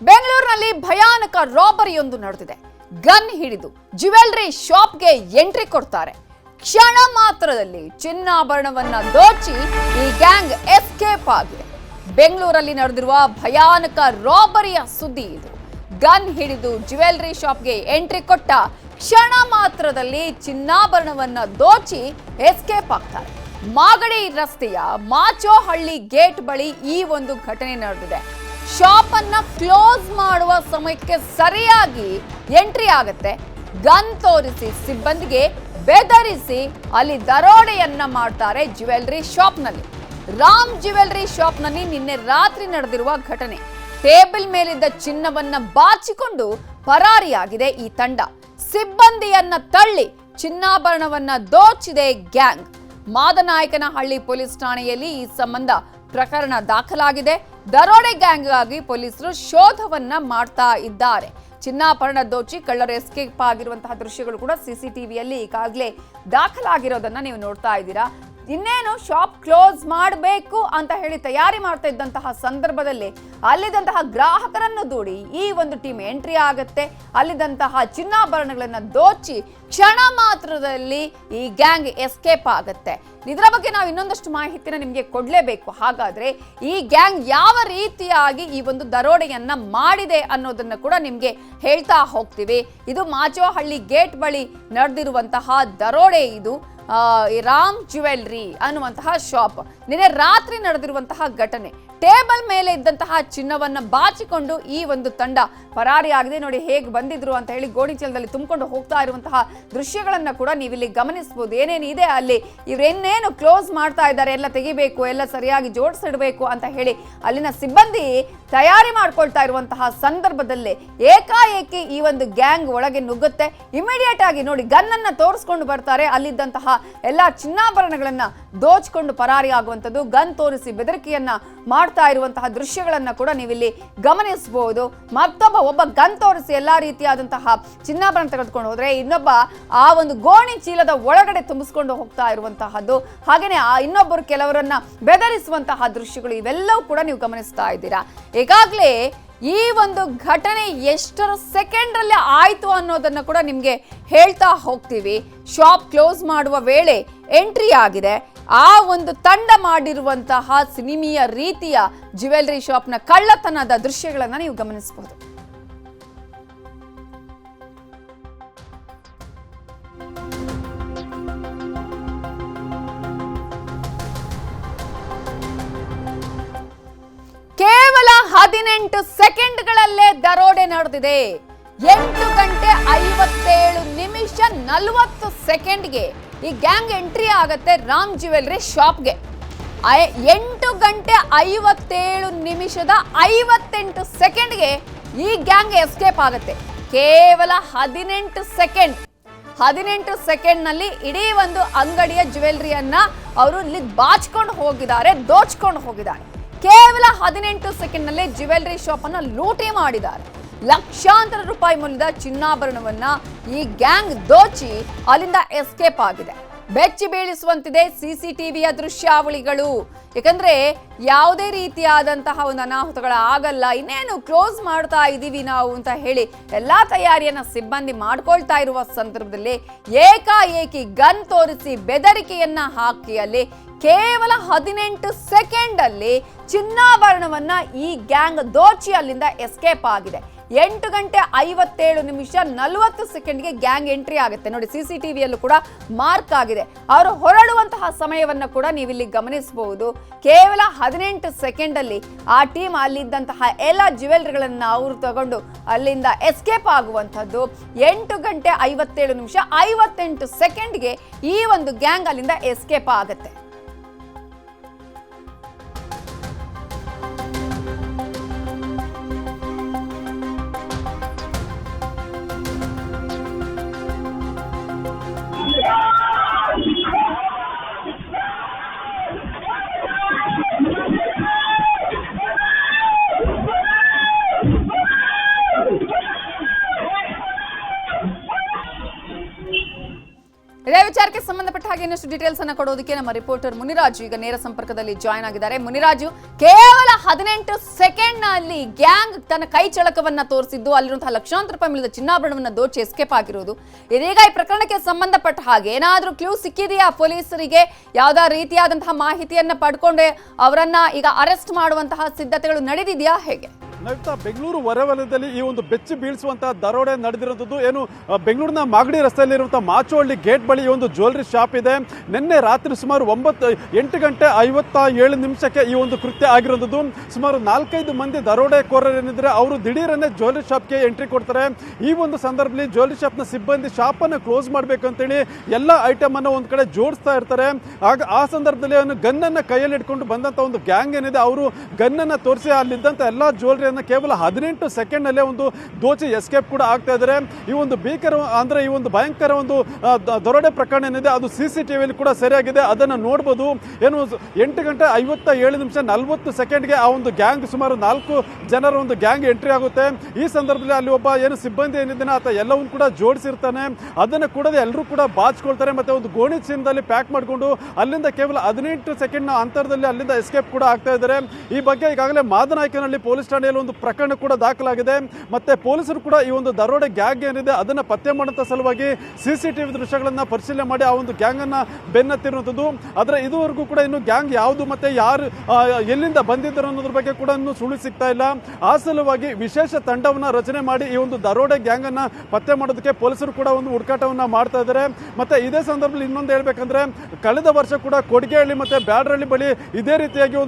ಬೆಂಗಳೂರಿನಲ್ಲಿ ಭಯಾನಕ ರಾಬರಿಯೊಂದು ನಡೆದಿದೆ. ಗನ್ ಹಿಡಿದು ಜ್ಯುವೆಲ್ಲರಿ ಶಾಪ್ಗೆ ಎಂಟ್ರಿ ಕೊಡ್ತಾರೆ. ಕ್ಷಣ ಮಾತ್ರದಲ್ಲಿ ಚಿನ್ನಾಭರಣವನ್ನ ದೋಚಿ ಈ ಗ್ಯಾಂಗ್ ಎಸ್ಕೇಪ್ ಆಗಿದೆ. ಬೆಂಗಳೂರಲ್ಲಿ ನಡೆದಿರುವ ಭಯಾನಕ ರಾಬರಿಯ ಸುದ್ದಿ ಇದು. ಗನ್ ಹಿಡಿದು ಜ್ಯುವೆಲ್ಲರಿ ಶಾಪ್ಗೆ ಎಂಟ್ರಿ ಕೊಟ್ಟ ಕ್ಷಣ ಮಾತ್ರದಲ್ಲಿ ಚಿನ್ನಾಭರಣವನ್ನ ದೋಚಿ ಎಸ್ಕೇಪ್ ಆಗ್ತಾರೆ. ಮಾಗಡಿ ರಸ್ತೆಯ ಮಾಚೋಹಳ್ಳಿ ಗೇಟ್ ಬಳಿ ಈ ಒಂದು ಘಟನೆ ನಡೆದಿದೆ. ಶಾಪ್ ಅನ್ನ ಕ್ಲೋಸ್ ಮಾಡುವ ಸಮಯಕ್ಕೆ ಸರಿಯಾಗಿ ಎಂಟ್ರಿ ಆಗುತ್ತೆ. ಗನ್ ತೋರಿಸಿ ಸಿಬ್ಬಂದಿಗೆ ಬೆದರಿಸಿ ಅಲ್ಲಿ ದರೋಡೆಯನ್ನ ಮಾಡ್ತಾರೆ ಜ್ಯುವೆಲ್ಲರಿ ಶಾಪ್ನಲ್ಲಿ. ರಾಮ್ ಜ್ಯುವೆಲ್ಲರಿ ಶಾಪ್ನಲ್ಲಿ ನಿನ್ನೆ ರಾತ್ರಿ ನಡೆದಿರುವ ಘಟನೆ. ಟೇಬಲ್ ಮೇಲಿದ್ದ ಚಿನ್ನವನ್ನ ಬಾಚಿಕೊಂಡು ಪರಾರಿಯಾಗಿದೆ ಈ ತಂಡ. ಸಿಬ್ಬಂದಿಯನ್ನ ತಳ್ಳಿ ಚಿನ್ನಾಭರಣವನ್ನ ದೋಚಿದೆ ಗ್ಯಾಂಗ್. ಮಾದನಾಯಕನಹಳ್ಳಿ ಪೊಲೀಸ್ ಠಾಣೆಯಲ್ಲಿ ಈ ಸಂಬಂಧ ಪ್ರಕರಣ ದಾಖಲಾಗಿದೆ. ದರೋಡೆ ಗ್ಯಾಂಗ್ ಆಗಿ ಪೊಲೀಸರು ಶೋಧವನ್ನ ಮಾಡ್ತಾ ಇದ್ದಾರೆ. ಚಿನ್ನಾಭರಣ ದೋಚಿ ಕಳ್ಳರು ಎಸ್ಕೇಪ್ ಆಗಿರುವಂತಹ ದೃಶ್ಯಗಳು ಕೂಡ ಸಿಸಿಟಿವಿಯಲ್ಲಿ ಈಗಾಗಲೇ ದಾಖಲಾಗಿರೋದನ್ನ ನೀವು ನೋಡ್ತಾ ಇದ್ದೀರಾ. ಇನ್ನೇನು ಶಾಪ್ ಕ್ಲೋಸ್ ಮಾಡಬೇಕು ಅಂತ ಹೇಳಿ ತಯಾರಿ ಮಾಡ್ತಾ ಇದ್ದಂತಹ ಸಂದರ್ಭದಲ್ಲಿ ಅಲ್ಲಿದ್ದಂತಹ ಗ್ರಾಹಕರನ್ನು ದೂಡಿ ಈ ಒಂದು ಟೀಮ್ ಎಂಟ್ರಿ ಆಗುತ್ತೆ. ಅಲ್ಲಿದ್ದಂತಹ ಚಿನ್ನಾಭರಣಗಳನ್ನ ದೋಚಿ ಕ್ಷಣ ಮಾತ್ರದಲ್ಲಿ ಈ ಗ್ಯಾಂಗ್ ಎಸ್ಕೇಪ್ ಆಗುತ್ತೆ. ಇದರ ಬಗ್ಗೆ ನಾವು ಇನ್ನೊಂದಷ್ಟು ಮಾಹಿತಿನ ನಿಮಗೆ ಕೊಡಲೇಬೇಕು. ಹಾಗಾದ್ರೆ ಈ ಗ್ಯಾಂಗ್ ಯಾವ ರೀತಿಯಾಗಿ ಈ ಒಂದು ದರೋಡೆಯನ್ನ ಮಾಡಿದೆ ಅನ್ನೋದನ್ನ ಕೂಡ ನಿಮ್ಗೆ ಹೇಳ್ತಾ ಹೋಗ್ತೀವಿ. ಇದು ಮಾಚೋಹಳ್ಳಿ ಗೇಟ್ ಬಳಿ ನಡೆದಿರುವಂತಹ ದರೋಡೆ. ಇದು ರಾಮ್ ಜ್ಯುವೆಲ್ಲರಿ ಅನ್ನುವಂತಹ ಶಾಪ್. ನಿನ್ನೆ ರಾತ್ರಿ ನಡೆದಿರುವಂತಹ ಘಟನೆ. ಟೇಬಲ್ ಮೇಲೆ ಇದ್ದಂತಹ ಚಿನ್ನವನ್ನ ಬಾಚಿಕೊಂಡು ಈ ಒಂದು ತಂಡ ಪರಾರಿಯಾಗಿದೆ. ನೋಡಿ ಹೇಗೆ ಬಂದಿದ್ರು ಅಂತ ಹೇಳಿ ಗೋಣಿ ಚೀಲದಲ್ಲಿ ತುಂಬಿಕೊಂಡು ಹೋಗ್ತಾ ಇರುವಂತಹ ದೃಶ್ಯಗಳನ್ನ ಕೂಡ ನೀವಿಲ್ಲಿ ಗಮನಿಸಬಹುದು. ಏನೇನಿದೆ ಅಲ್ಲಿ, ಇವ್ರೇನೇನು ಕ್ಲೋಸ್ ಮಾಡ್ತಾ ಇದ್ದಾರೆ, ಎಲ್ಲ ತೆಗಿಬೇಕು, ಎಲ್ಲ ಸರಿಯಾಗಿ ಜೋಡಿಸಿಡಬೇಕು ಅಂತ ಹೇಳಿ ಅಲ್ಲಿನ ಸಿಬ್ಬಂದಿ ತಯಾರಿ ಮಾಡ್ಕೊಳ್ತಾ ಇರುವಂತಹ ಸಂದರ್ಭದಲ್ಲಿ ಏಕಾಏಕಿ ಈ ಒಂದು ಗ್ಯಾಂಗ್ ಒಳಗೆ ನುಗ್ಗುತ್ತೆ. ಇಮಿಡಿಯೇಟ್ ಆಗಿ ನೋಡಿ ಗನ್ ಅನ್ನ ತೋರಿಸ್ಕೊಂಡು ಬರ್ತಾರೆ. ಅಲ್ಲಿದ್ದಂತಹ ಎಲ್ಲಾ ಚಿನ್ನಾಭರಣಗಳನ್ನ ದೋಚಿಕೊಂಡು ಪರಾರಿಯಾಗುವಂಥದ್ದು, ಗನ್ ತೋರಿಸಿ ಬೆದರಿಕೆಯನ್ನ ಮಾಡ್ತಾ ಇರುವಂತಹ ದೃಶ್ಯಗಳನ್ನ ಕೂಡ ನೀವಿಲ್ಲಿ ಗಮನಿಸಬಹುದು. ಒಬ್ಬ ಗನ್ ತೋರಿಸಿ ಎಲ್ಲಾ ರೀತಿಯಾದಂತಹ ಚಿನ್ನಾಭರಣ ತೆಗೆದುಕೊಂಡು ಹೋದ್ರೆ ಇನ್ನೊಬ್ಬ ಆ ಒಂದು ಗೋಣಿ ಚೀಲದ ಒಳಗಡೆ ತುಂಬಿಸ್ಕೊಂಡು ಹೋಗ್ತಾ ಇರುವಂತಹದ್ದು, ಹಾಗೇನೆ ಇನ್ನೊಬ್ಬರು ಕೆಲವರನ್ನ ಬೆದರಿಸುವಂತಹ ದೃಶ್ಯಗಳು, ಇವೆಲ್ಲವೂ ಕೂಡ ನೀವು ಗಮನಿಸ್ತಾ ಇದ್ದೀರಾ. ಈಗಾಗಲೇ ಈ ಒಂದು ಘಟನೆ ಎಷ್ಟರ ಸೆಕೆಂಡ್ ಅಲ್ಲಿ ಆಯ್ತು ಅನ್ನೋದನ್ನ ಕೂಡ ನಿಮ್ಗೆ ಹೇಳ್ತಾ ಹೋಗ್ತೀವಿ. ಶಾಪ್ ಕ್ಲೋಸ್ ಮಾಡುವ ವೇಳೆ ಎಂಟ್ರಿ ಆಗಿದೆ. ಆ ಒಂದು ತಂಡ ಮಾಡಿರುವಂತಹ ಸಿನಿಮೀಯ ರೀತಿಯ ಜ್ಯುವೆಲ್ಲರಿ ಶಾಪ್ನ ಕಳ್ಳತನದ ದೃಶ್ಯಗಳನ್ನ ನೀವು ಗಮನಿಸಬಹುದು. ಕೇವಲ 18 ಸೆಕೆಂಡ್ಗಳಲ್ಲೇ ದರೋಡೆ ನಡೆದಿದೆ. 8 ಗಂಟೆ 57 ನಿಮಿಷ 40 ಸೆಕೆಂಡ್ಗೆ ಈ ಗ್ಯಾಂಗ್ ಎಂಟ್ರಿ ಆಗತ್ತೆ ರಾಮ್ ಜ್ಯುವೆಲ್ಲರಿ ಶಾಪ್ಗೆ. 8 ಗಂಟೆ 57 ನಿಮಿಷದ 58 ಸೆಕೆಂಡ್ಗೆ ಈ ಗ್ಯಾಂಗ್ ಎಸ್ಕೇಪ್ ಆಗುತ್ತೆ. ಕೇವಲ 18 ಸೆಕೆಂಡ್ನಲ್ಲಿ ಇಡೀ ಒಂದು ಅಂಗಡಿಯ ಜ್ಯುವೆಲ್ಲರಿಯನ್ನ ಅವರು ಇಲ್ಲಿ ಬಾಚ್ಕೊಂಡು ಹೋಗಿದ್ದಾರೆ, ದೋಚ್ಕೊಂಡು ಹೋಗಿದ್ದಾರೆ. ಕೇವಲ 18 ಸೆಕೆಂಡ್ನಲ್ಲೇ ಜ್ಯುವೆಲ್ಲರಿ ಶಾಪ್ ಅನ್ನ ಲೂಟಿ ಮಾಡಿದ್ದಾರೆ. ಲಕ್ಷಾಂತರ ರೂಪಾಯಿ ಮೌಲ್ಯದ ಚಿನ್ನಾಭರಣವನ್ನ ಈ ಗ್ಯಾಂಗ್ ದೋಚಿ ಅಲ್ಲಿಂದ ಎಸ್ಕೇಪ್ ಆಗಿದೆ. ಬೆಚ್ಚಿ ಬೀಳಿಸುವಂತಿದೆ ಸಿಸಿಟಿವಿಯ ದೃಶ್ಯಾವಳಿಗಳು. ಯಾಕಂದ್ರೆ ಯಾವುದೇ ರೀತಿಯಾದಂತಹ ಒಂದು ಅನಾಹುತಗಳ ಆಗಲ್ಲ, ಇನ್ನೇನು ಕ್ಲೋಸ್ ಮಾಡ್ತಾ ಇದೀವಿ ನಾವು ಅಂತ ಹೇಳಿ ಎಲ್ಲಾ ತಯಾರಿಯನ್ನ ಸಿಬ್ಬಂದಿ ಮಾಡ್ಕೊಳ್ತಾ ಇರುವ ಸಂದರ್ಭದಲ್ಲಿ ಏಕಾಏಕಿ ಗನ್ ತೋರಿಸಿ ಬೆದರಿಕೆಯನ್ನ ಹಾಕಿ ಅಲ್ಲಿ ಕೇವಲ 18 ಸೆಕೆಂಡ್ ಅಲ್ಲಿ ಚಿನ್ನಾಭರಣವನ್ನ ಈ ಗ್ಯಾಂಗ್ ದೋಚಿ ಅಲ್ಲಿಂದ ಎಸ್ಕೇಪ್ ಆಗಿದೆ. 8 ಗಂಟೆ 57 ನಿಮಿಷ 40 ಸೆಕೆಂಡ್ಗೆ ಗ್ಯಾಂಗ್ ಎಂಟ್ರಿ ಆಗುತ್ತೆ. ನೋಡಿ ಸಿಸಿಟಿವಿಯಲ್ಲೂ ಕೂಡ ಮಾರ್ಕ್ ಆಗಿದೆ. ಅವರು ಹೊರಡುವಂತಹ ಸಮಯವನ್ನ ಕೂಡ ನೀವಿಲ್ಲಿ ಗಮನಿಸಬಹುದು. ಕೇವಲ 18 ಸೆಕೆಂಡ್ ಅಲ್ಲಿ ಆ ಟೀಮ್ ಅಲ್ಲಿದ್ದಂತಹ ಎಲ್ಲ ಜ್ಯುವೆಲ್ಲರಿಗಳನ್ನ ಅವರು ತಗೊಂಡು ಅಲ್ಲಿಂದ ಎಸ್ಕೇಪ್ ಆಗುವಂಥದ್ದು. 8 ಗಂಟೆ 57 ನಿಮಿಷ 58 ಸೆಕೆಂಡ್ಗೆ ಈ ಒಂದು ಗ್ಯಾಂಗ್ ಅಲ್ಲಿಂದ ಎಸ್ಕೇಪ್ ಆಗುತ್ತೆ. ಇದೇ ವಿಚಾರ ವಿಚಾರಕ್ಕೆ ಸಂಬಂಧಪಟ್ಟ ಹಾಗೆ ಇನ್ನಷ್ಟು ಡೀಟೇಲ್ಸ್ ಅನ್ನು ಕೊಡೋದಕ್ಕೆ ನಮ್ಮ ರಿಪೋರ್ಟರ್ ಮುನಿರಾಜು ಈಗ ನೇರ ಸಂಪರ್ಕದಲ್ಲಿ ಜಾಯ್ನ್ ಆಗಿದ್ದಾರೆ. ಮುನಿರಾಜು, ಕೇವಲ 18 ಸೆಕೆಂಡ್ ನಲ್ಲಿ ಗ್ಯಾಂಗ್ ತನ್ನ ಕೈ ಚಳಕವನ್ನ ತೋರಿಸಿದ್ದು, ಅಲ್ಲಿರುವಂತಹ ಲಕ್ಷಾಂತರ ರೂಪಾಯಿ ಮೌಲ್ಯದ ಚಿನ್ನಾಭರಣವನ್ನ ದೋಚಿ ಎಸ್ಕೇಪ್ ಆಗಿರೋದು. ಇದೀಗ ಈ ಪ್ರಕರಣಕ್ಕೆ ಸಂಬಂಧಪಟ್ಟ ಹಾಗೆ ಏನಾದ್ರೂ ಕ್ಲೂ ಸಿಕ್ಕಿದೆಯಾ ಪೊಲೀಸರಿಗೆ? ಯಾವ್ದಾ ರೀತಿಯಾದಂತಹ ಮಾಹಿತಿಯನ್ನ ಪಡ್ಕೊಂಡೆ ಅವರನ್ನ ಈಗ ಅರೆಸ್ಟ್ ಮಾಡುವಂತಹ ಸಿದ್ಧತೆಗಳು ನಡೆದಿದೆಯಾ, ಹೇಗೆ? ನವಿತಾ, ಬೆಂಗಳೂರು ಹೊರವಲಯದಲ್ಲಿ ಈ ಒಂದು ಬೆಚ್ಚಿ ಬೀಳಿಸುವಂತಹ ದರೋಡೆ ನಡೆದಿರುವಂಥದ್ದು. ಏನು ಬೆಂಗಳೂರಿನ ಮಾಗಡಿ ರಸ್ತೆಯಲ್ಲಿರುವಂತಹ ಮಾಚೋಹಳ್ಳಿ ಗೇಟ್ ಬಳಿ ಈ ಒಂದು ಜ್ಯುವೆಲರಿ ಶಾಪ್ ಇದೆ. ನಿನ್ನೆ ರಾತ್ರಿ ಸುಮಾರು 8 ಗಂಟೆ 57 ನಿಮಿಷಕ್ಕೆ ಈ ಒಂದು ಕೃತ್ಯ ಆಗಿರುವಂಥದ್ದು. ಸುಮಾರು 4-5 ಮಂದಿ ದರೋಡೆಕೋರರು ಏನಿದ್ರೆ ಅವರು ದಿಢೀರನ್ನೇ ಜ್ಯುವೆಲರಿ ಶಾಪ್ಗೆ ಎಂಟ್ರಿ ಕೊಡ್ತಾರೆ. ಈ ಒಂದು ಸಂದರ್ಭದಲ್ಲಿ ಜ್ಯುವೆಲರಿ ಶಾಪ್ನ ಸಿಬ್ಬಂದಿ ಶಾಪನ್ನು ಕ್ಲೋಸ್ ಮಾಡಬೇಕು ಅಂತೇಳಿ ಎಲ್ಲ ಐಟಮ್ ಅನ್ನು ಒಂದು ಕಡೆ ಜೋಡಿಸ್ತಾ ಇರ್ತಾರೆ. ಆಗ ಆ ಸಂದರ್ಭದಲ್ಲಿ ಅವನು ಗನ್ನನ್ನು ಕೈಯಲ್ಲಿ ಇಟ್ಕೊಂಡು ಬಂದಂಥ ಒಂದು ಗ್ಯಾಂಗ್ ಏನಿದೆ ಅವರು ಗನ್ನನ್ನು ತೋರಿಸಿ ಅಲ್ಲಿದ್ದಂಥ ಎಲ್ಲ ಜ್ಯುವೆಲರಿ ಕೇವಲ 18 ಸೆಕೆಂಡ್ ನಲ್ಲೇ ಒಂದು ದೋಚಿ ಎಸ್ಕೇಪ್ ಕೂಡ ಆಗ್ತಾ ಇದ್ದಾರೆ. ಈ ಒಂದು ಭೀಕರ ಅಂದ್ರೆ ಈ ಒಂದು ಭಯಂಕರ ಒಂದು ದರೋಡೆ ಪ್ರಕರಣ ಏನಿದೆ ಅದು CCTVಯಲ್ಲಿ ಕೂಡ ಸರಿಯಾಗಿದೆ, ಅದನ್ನು ನೋಡ್ಬೋದು. ಏನು 8 ಗಂಟೆ 57 ನಿಮಿಷ 40 ಸೆಕೆಂಡ್ಗೆ ಆ ಒಂದು ಗ್ಯಾಂಗ್ ಸುಮಾರು 4 ಜನರ ಒಂದು ಗ್ಯಾಂಗ್ ಎಂಟ್ರಿ ಆಗುತ್ತೆ. ಈ ಸಂದರ್ಭದಲ್ಲಿ ಅಲ್ಲಿ ಒಬ್ಬ ಏನು ಸಿಬ್ಬಂದಿ ಏನಿದ್ದಾನೆ ಆತ ಎಲ್ಲವನ್ನು ಕೂಡ ಜೋಡಿಸಿರ್ತಾನೆ. ಅದನ್ನು ಕೂಡ ಎಲ್ಲರೂ ಕೂಡ ಬಾಚ್ಕೊಳ್ತಾರೆ. ಮತ್ತೆ ಒಂದು ಗೋಣಿ ಚೀಲದಲ್ಲಿ ಪ್ಯಾಕ್ ಮಾಡಿಕೊಂಡು ಅಲ್ಲಿಂದ ಕೇವಲ 18 ಸೆಕೆಂಡ್ನ ಅಂತರದಲ್ಲಿ ಅಲ್ಲಿಂದ ಎಸ್ಕೇಪ್ ಕೂಡ ಆಗ್ತಾ ಇದ್ದಾರೆ. ಈ ಬಗ್ಗೆ ಈಗಾಗಲೇ ಮಾದನಾಯಕನಹಳ್ಳಿ ಪೊಲೀಸ್ ಠಾಣೆಯಲ್ಲಿ ಒಂದು ಪ್ರಕರಣ ಕೂಡ ದಾಖಲಾಗಿದೆ. ಮತ್ತೆ ಪೊಲೀಸರು ಕೂಡ ಈ ಒಂದು ದರೋಡೆ ಗ್ಯಾಂಗ್ ಏನಿದೆ ಅದನ್ನ ಪತ್ತೆ ಮಾಡುವಂತ ಸಲುವಾಗಿ CCTV ದೃಶ್ಯಗಳನ್ನ ಪರಿಶೀಲನೆ ಮಾಡಿ ಆ ಒಂದು ಗ್ಯಾಂಗ್ ಅನ್ನ ಬೆನ್ನತ್ತಿರುವಂತದ್ದು. ಆದ್ರೆ ಇದುವರೆಗೂ ಕೂಡ ಇನ್ನು ಗ್ಯಾಂಗ್ ಯಾವುದು ಮತ್ತೆ ಯಾರು ಎಲ್ಲಿಂದ ಬಂದಿದ್ದರು ಅನ್ನೋದ್ರ ಬಗ್ಗೆ ಕೂಡ ಇನ್ನು ಸುಳಿವು ಸಿಗ್ತಾ ಇಲ್ಲ. ಆ ಸಲುವಾಗಿ ವಿಶೇಷ ತಂಡವನ್ನ ರಚನೆ ಮಾಡಿ ಈ ಒಂದು ದರೋಡೆ ಗ್ಯಾಂಗ್ ಅನ್ನ ಪತ್ತೆ ಮಾಡೋದಕ್ಕೆ ಪೊಲೀಸರು ಕೂಡ ಒಂದು ಹುಡುಕಾಟವನ್ನ ಮಾಡ್ತಾ ಇದ್ದಾರೆ. ಮತ್ತೆ ಇದೇ ಸಂದರ್ಭದಲ್ಲಿ ಇನ್ನೊಂದು ಹೇಳ್ಬೇಕಂದ್ರೆ ಕಳೆದ ವರ್ಷ ಕೂಡ ಕೊಡಿಗೆಹಳ್ಳಿ ಮತ್ತೆ ಬ್ಯಾಡರಹಳ್ಳಿ ಬಳಿ ಇದೇ ರೀತಿಯಾಗಿ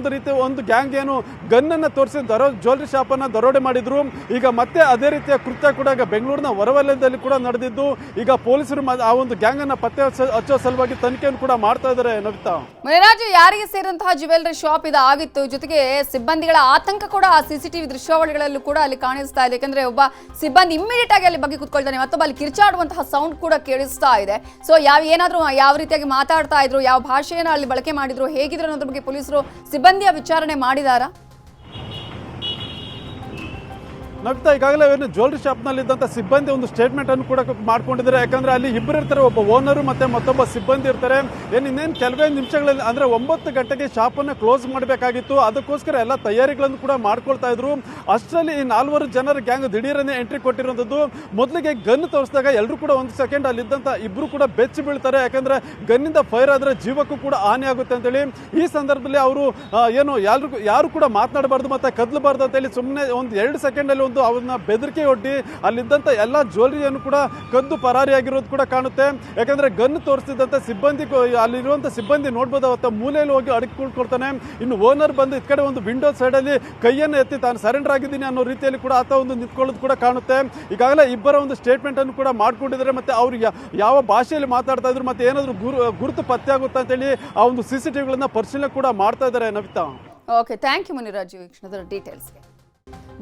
ಒಂದು ಗ್ಯಾಂಗ್ ಏನು ಗನ್ನನ್ನು ತೋರಿಸಿ ಜ್ಯುವೆಲರಿ ಶಾಪ್ ಅನ್ನ ದರೋಡೆ ಮಾಡಿದ್ರು. ಈಗ ಮತ್ತೆ ಅದೇ ರೀತಿಯ ಕೃತ್ಯ ಕೂಡ ಈಗ ಬೆಂಗಳೂರಿನ ಹೊರವಲಯದಲ್ಲಿ ಕೂಡ ನಡೆದಿದ್ದು. ಈಗ ಪೊಲೀಸರು ಆ ಒಂದು ಗ್ಯಾಂಗ್ ಅನ್ನ ಪತ್ತೆ ಹಚ್ಚೋ ಸಲುವಾಗಿ ತನಿಖೆಯನ್ನು ಕೂಡ ಮಾಡ್ತಾ ಇದ್ದಾರೆ. ನವಿತಾ, ಮುನಿರಾಜು, ಯಾರಿಗೆ ಸೇರಿದಂತಹ ಜ್ಯುವೆಲರಿ ಶಾಪ್ ಇದು ಆಗಿತ್ತು, ಜೊತೆಗೆ ಸಿಬ್ಬಂದಿಗಳ ಆತಂಕ ಕೂಡ CCTV ದೃಶ್ಯಾವಳಿಗಳಲ್ಲೂ ಕೂಡ ಅಲ್ಲಿ ಕಾಣಿಸ್ತಾ ಇದೆ. ಯಾಕಂದ್ರೆ ಒಬ್ಬ ಸಿಬ್ಬಂದಿ ಇಮ್ಮಿಡಿಯೇಟ್ ಆಗಿ ಅಲ್ಲಿ ಬಗ್ಗೆ ಕೂತ್ಕೊಳ್ತಾನೆ, ಮತ್ತೊಬ್ಬ ಅಲ್ಲಿ ಕಿರ್ಚಾಡುವಂತಹ ಸೌಂಡ್ ಕೂಡ ಕೇಳಿಸ್ತಾ ಇದೆ. ಸೊ ಯಾವ ರೀತಿಯಾಗಿ ಮಾತಾಡ್ತಾ ಇದ್ರು, ಯಾವ ಭಾಷೆಯನ್ನು ಅಲ್ಲಿ ಬಳಕೆ ಮಾಡಿದ್ರು, ಹೇಗಿದ್ರು ಅನ್ನೋದ್ರ ಬಗ್ಗೆ ಪೊಲೀಸರು ಸಿಬ್ಬಂದಿಯ ವಿಚಾರಣೆ ಮಾಡಿದಾರಾ? ನಗ್ತಾ ಈಗಾಗಲೇ ಜ್ಯುವೆಲರಿ ಶಾಪ್ನಲ್ಲಿ ಇದ್ದಂಥ ಸಿಬ್ಬಂದಿ ಒಂದು ಸ್ಟೇಟ್ಮೆಂಟ್ ಅನ್ನು ಕೂಡ ಮಾಡ್ಕೊಂಡಿದ್ದಾರೆ. ಯಾಕಂದ್ರೆ ಅಲ್ಲಿ ಇಬ್ಬರು ಇರ್ತಾರೆ, ಒಬ್ಬ ಓನರು ಮತ್ತೆ ಮತ್ತೊಬ್ಬ ಸಿಬ್ಬಂದಿ ಇರ್ತಾರೆ. ಇನ್ನೇನು ಕೆಲವೇ ನಿಮಿಷಗಳಲ್ಲಿ ಅಂದ್ರೆ 9 ಗಂಟೆಗೆ ಶಾಪನ್ನು ಕ್ಲೋಸ್ ಮಾಡಬೇಕಾಗಿತ್ತು. ಅದಕ್ಕೋಸ್ಕರ ಎಲ್ಲ ತಯಾರಿಗಳನ್ನು ಕೂಡ ಮಾಡ್ಕೊಳ್ತಾ ಇದ್ರು. ಅಷ್ಟರಲ್ಲಿ ಈ 4 ಜನರ ಗ್ಯಾಂಗ್ ದಿಢೀರನ್ನೇ ಎಂಟ್ರಿ ಕೊಟ್ಟಿರುವಂಥದ್ದು. ಮೊದಲಿಗೆ ಗನ್ ತೋರಿಸಿದಾಗ ಎಲ್ಲರೂ ಕೂಡ 1 ಸೆಕೆಂಡ್ ಅಲ್ಲಿದ್ದಂಥ ಇಬ್ಬರು ಕೂಡ ಬೆಚ್ಚಿ ಬೀಳ್ತಾರೆ. ಯಾಕಂದ್ರೆ ಗನ್ನಿಂದ ಫೈರ್ ಆದ್ರೆ ಜೀವಕ್ಕೂ ಕೂಡ ಹಾನಿ ಆಗುತ್ತೆ ಅಂತೇಳಿ ಈ ಸಂದರ್ಭದಲ್ಲಿ ಅವರು ಯಾರು ಕೂಡ ಮಾತನಾಡಬಾರ್ದು ಮತ್ತೆ ಕದಲಬಾರ್ದು ಅಂತೇಳಿ ಸುಮ್ಮನೆ ಒಂದು 2 ಸೆಕೆಂಡಲ್ಲಿ ಅವನ್ನ ಬೆದರಿಕೆ ಒಡ್ಡಿ ಅಲ್ಲಿದ್ದಂಥ ಎಲ್ಲ ಜ್ಯುವೆಲರಿಯನ್ನು ಕೂಡ ಕದ್ದು ಪರಾರಿಯಾಗಿರೋದು ಕೂಡ ಕಾಣುತ್ತೆ. ಯಾಕಂದ್ರೆ ಗನ್ ತೋರಿಸ್ತಿದ್ದಂಥ ಸಿಬ್ಬಂದಿ ಅಲ್ಲಿರುವಂಥ ಸಿಬ್ಬಂದಿ ನೋಡ್ಬೋದು ಅವತ್ತ ಮೂಲೆಯಲ್ಲಿ ಹೋಗಿ ಅಡಗಿಕೊಳ್ತಾನೆ. ಇನ್ನು ಓನರ್ ಬಂದು ಈ ಕಡೆ ಒಂದು ವಿಂಡೋ ಸೈಡಲ್ಲಿ ಕೈಯನ್ನು ಎತ್ತಿ ತಾನು ಸರೆಂಡರ್ ಆಗಿದ್ದೀನಿ ಅನ್ನೋ ರೀತಿಯಲ್ಲಿ ಕೂಡ ಆತ ಒಂದು ನಿಂತ್ಕೊಳ್ಳೋದು ಕೂಡ ಕಾಣುತ್ತೆ. ಈಗಾಗಲೇ ಇಬ್ಬರ ಒಂದು ಸ್ಟೇಟ್ಮೆಂಟ್ ಅನ್ನು ಕೂಡ ಮಾಡ್ಕೊಂಡಿದ್ದಾರೆ. ಮತ್ತೆ ಅವ್ರು ಯಾವ ಭಾಷೆಯಲ್ಲಿ ಮಾತಾಡ್ತಾ ಇದ್ರು ಮತ್ತೆ ಏನಾದರೂ ಗುರುತು ಪತ್ತೆ ಆಗುತ್ತಾ ಅಂತೇಳಿ ಆ ಒಂದು CCTVಗಳನ್ನ ಪರಿಶೀಲನೆ ಕೂಡ ಮಾಡ್ತಾ ಇದ್ದಾರೆ. Navitha, okay, thank you Muniraju ಈ ಕ್ಷಣದ ಡೀಟೇಲ್ಸ್ಗೆ.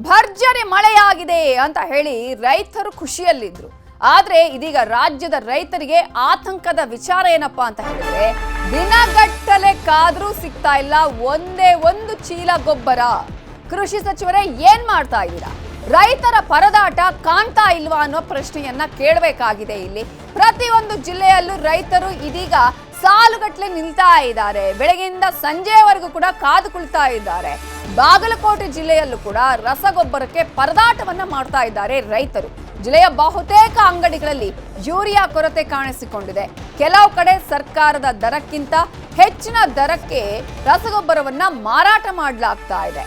ಭರ್ಜರಿ ಮಳೆಯಾಗಿದೆ ಅಂತ ಹೇಳಿ ರೈತರು ಖುಷಿಯಲ್ಲಿದ್ರು. ಆದ್ರೆ ಇದೀಗ ರಾಜ್ಯದ ರೈತರಿಗೆ ಆತಂಕದ ವಿಚಾರ ಏನಪ್ಪಾ ಅಂತ ಹೇಳಿದ್ರೆ, ದಿನಗಟ್ಟಲೆ ಕಾದ್ರೂ ಸಿಗ್ತಾ ಇಲ್ಲ ಒಂದೇ ಒಂದು ಚೀಲ ಗೊಬ್ಬರ. ಕೃಷಿ ಸಚಿವರೇ ಏನ್ ಮಾಡ್ತಾ ಇದ್ದೀರಾ? ರೈತರ ಪರದಾಟ ಕಾಣ್ತಾ ಇಲ್ವಾ ಅನ್ನೋ ಪ್ರಶ್ನೆಯನ್ನ ಕೇಳಬೇಕಾಗಿದೆ. ಇಲ್ಲಿ ಪ್ರತಿಯೊಂದು ಜಿಲ್ಲೆಯಲ್ಲೂ ರೈತರು ಇದೀಗ ಸಾಲುಗಟ್ಟಲೆ ನಿಲ್ತಾ ಇದ್ದಾರೆ. ಬೆಳಗ್ಗೆಯಿಂದ ಸಂಜೆವರೆಗೂ ಕೂಡ ಕಾದು ಕುಳಿತಾ ಇದ್ದಾರೆ. ಬಾಗಲಕೋಟೆ ಜಿಲ್ಲೆಯಲ್ಲೂ ಕೂಡ ರಸಗೊಬ್ಬರಕ್ಕೆ ಪರದಾಟವನ್ನ ಮಾಡ್ತಾ ಇದ್ದಾರೆ ರೈತರು. ಜಿಲ್ಲೆಯ ಬಹುತೇಕ ಅಂಗಡಿಗಳಲ್ಲಿ ಯೂರಿಯಾ ಕೊರತೆ ಕಾಣಿಸಿಕೊಂಡಿದೆ. ಕೆಲವು ಕಡೆ ಸರ್ಕಾರದ ದರಕ್ಕಿಂತ ಹೆಚ್ಚಿನ ದರಕ್ಕೆ ರಸಗೊಬ್ಬರವನ್ನ ಮಾರಾಟ ಮಾಡಲಾಗ್ತಾ ಇದೆ.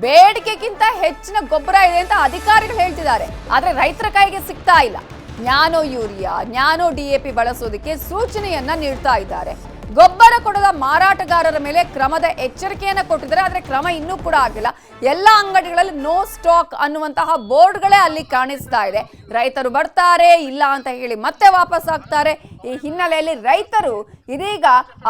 ಬೇಡಿಕೆಗಿಂತ ಹೆಚ್ಚಿನ ಗೊಬ್ಬರ ಇದೆ ಅಂತ ಅಧಿಕಾರಿಗಳು ಹೇಳ್ತಿದ್ದಾರೆ. ಆದ್ರೆ ರೈತರ ಕೈಗೆ ಸಿಗ್ತಾ ಇಲ್ಲ. ನ್ಯಾನೋ ಯೂರಿಯಾ, ನ್ಯಾನೋ DAP ಬಳಸೋದಕ್ಕೆ ಸೂಚನೆಯನ್ನ ನೀಡ್ತಾ ಇದ್ದಾರೆ. ಗೊಬ್ಬರ ಕೊಡದ ಮಾರಾಟಗಾರರ ಮೇಲೆ ಕ್ರಮದ ಎಚ್ಚರಿಕೆಯನ್ನ ಕೊಟ್ಟಿದ್ದಾರೆ. ಆದ್ರೆ ಕ್ರಮ ಇನ್ನೂ ಕೂಡ ಆಗಿಲ್ಲ. ಎಲ್ಲ ಅಂಗಡಿಗಳಲ್ಲಿ ನೋ ಸ್ಟಾಕ್ ಅನ್ನುವಂತಹ ಬೋರ್ಡ್ಗಳೇ ಅಲ್ಲಿ ಕಾಣಿಸ್ತಾ ಇದೆ. ರೈತರು ಬರ್ತಾರೆ ಇಲ್ಲ ಅಂತ ಹೇಳಿ ಮತ್ತೆ ವಾಪಸ್ ಆಗ್ತಾರೆ. ಈ ಹಿನ್ನೆಲೆಯಲ್ಲಿ ರೈತರು ಇದೀಗ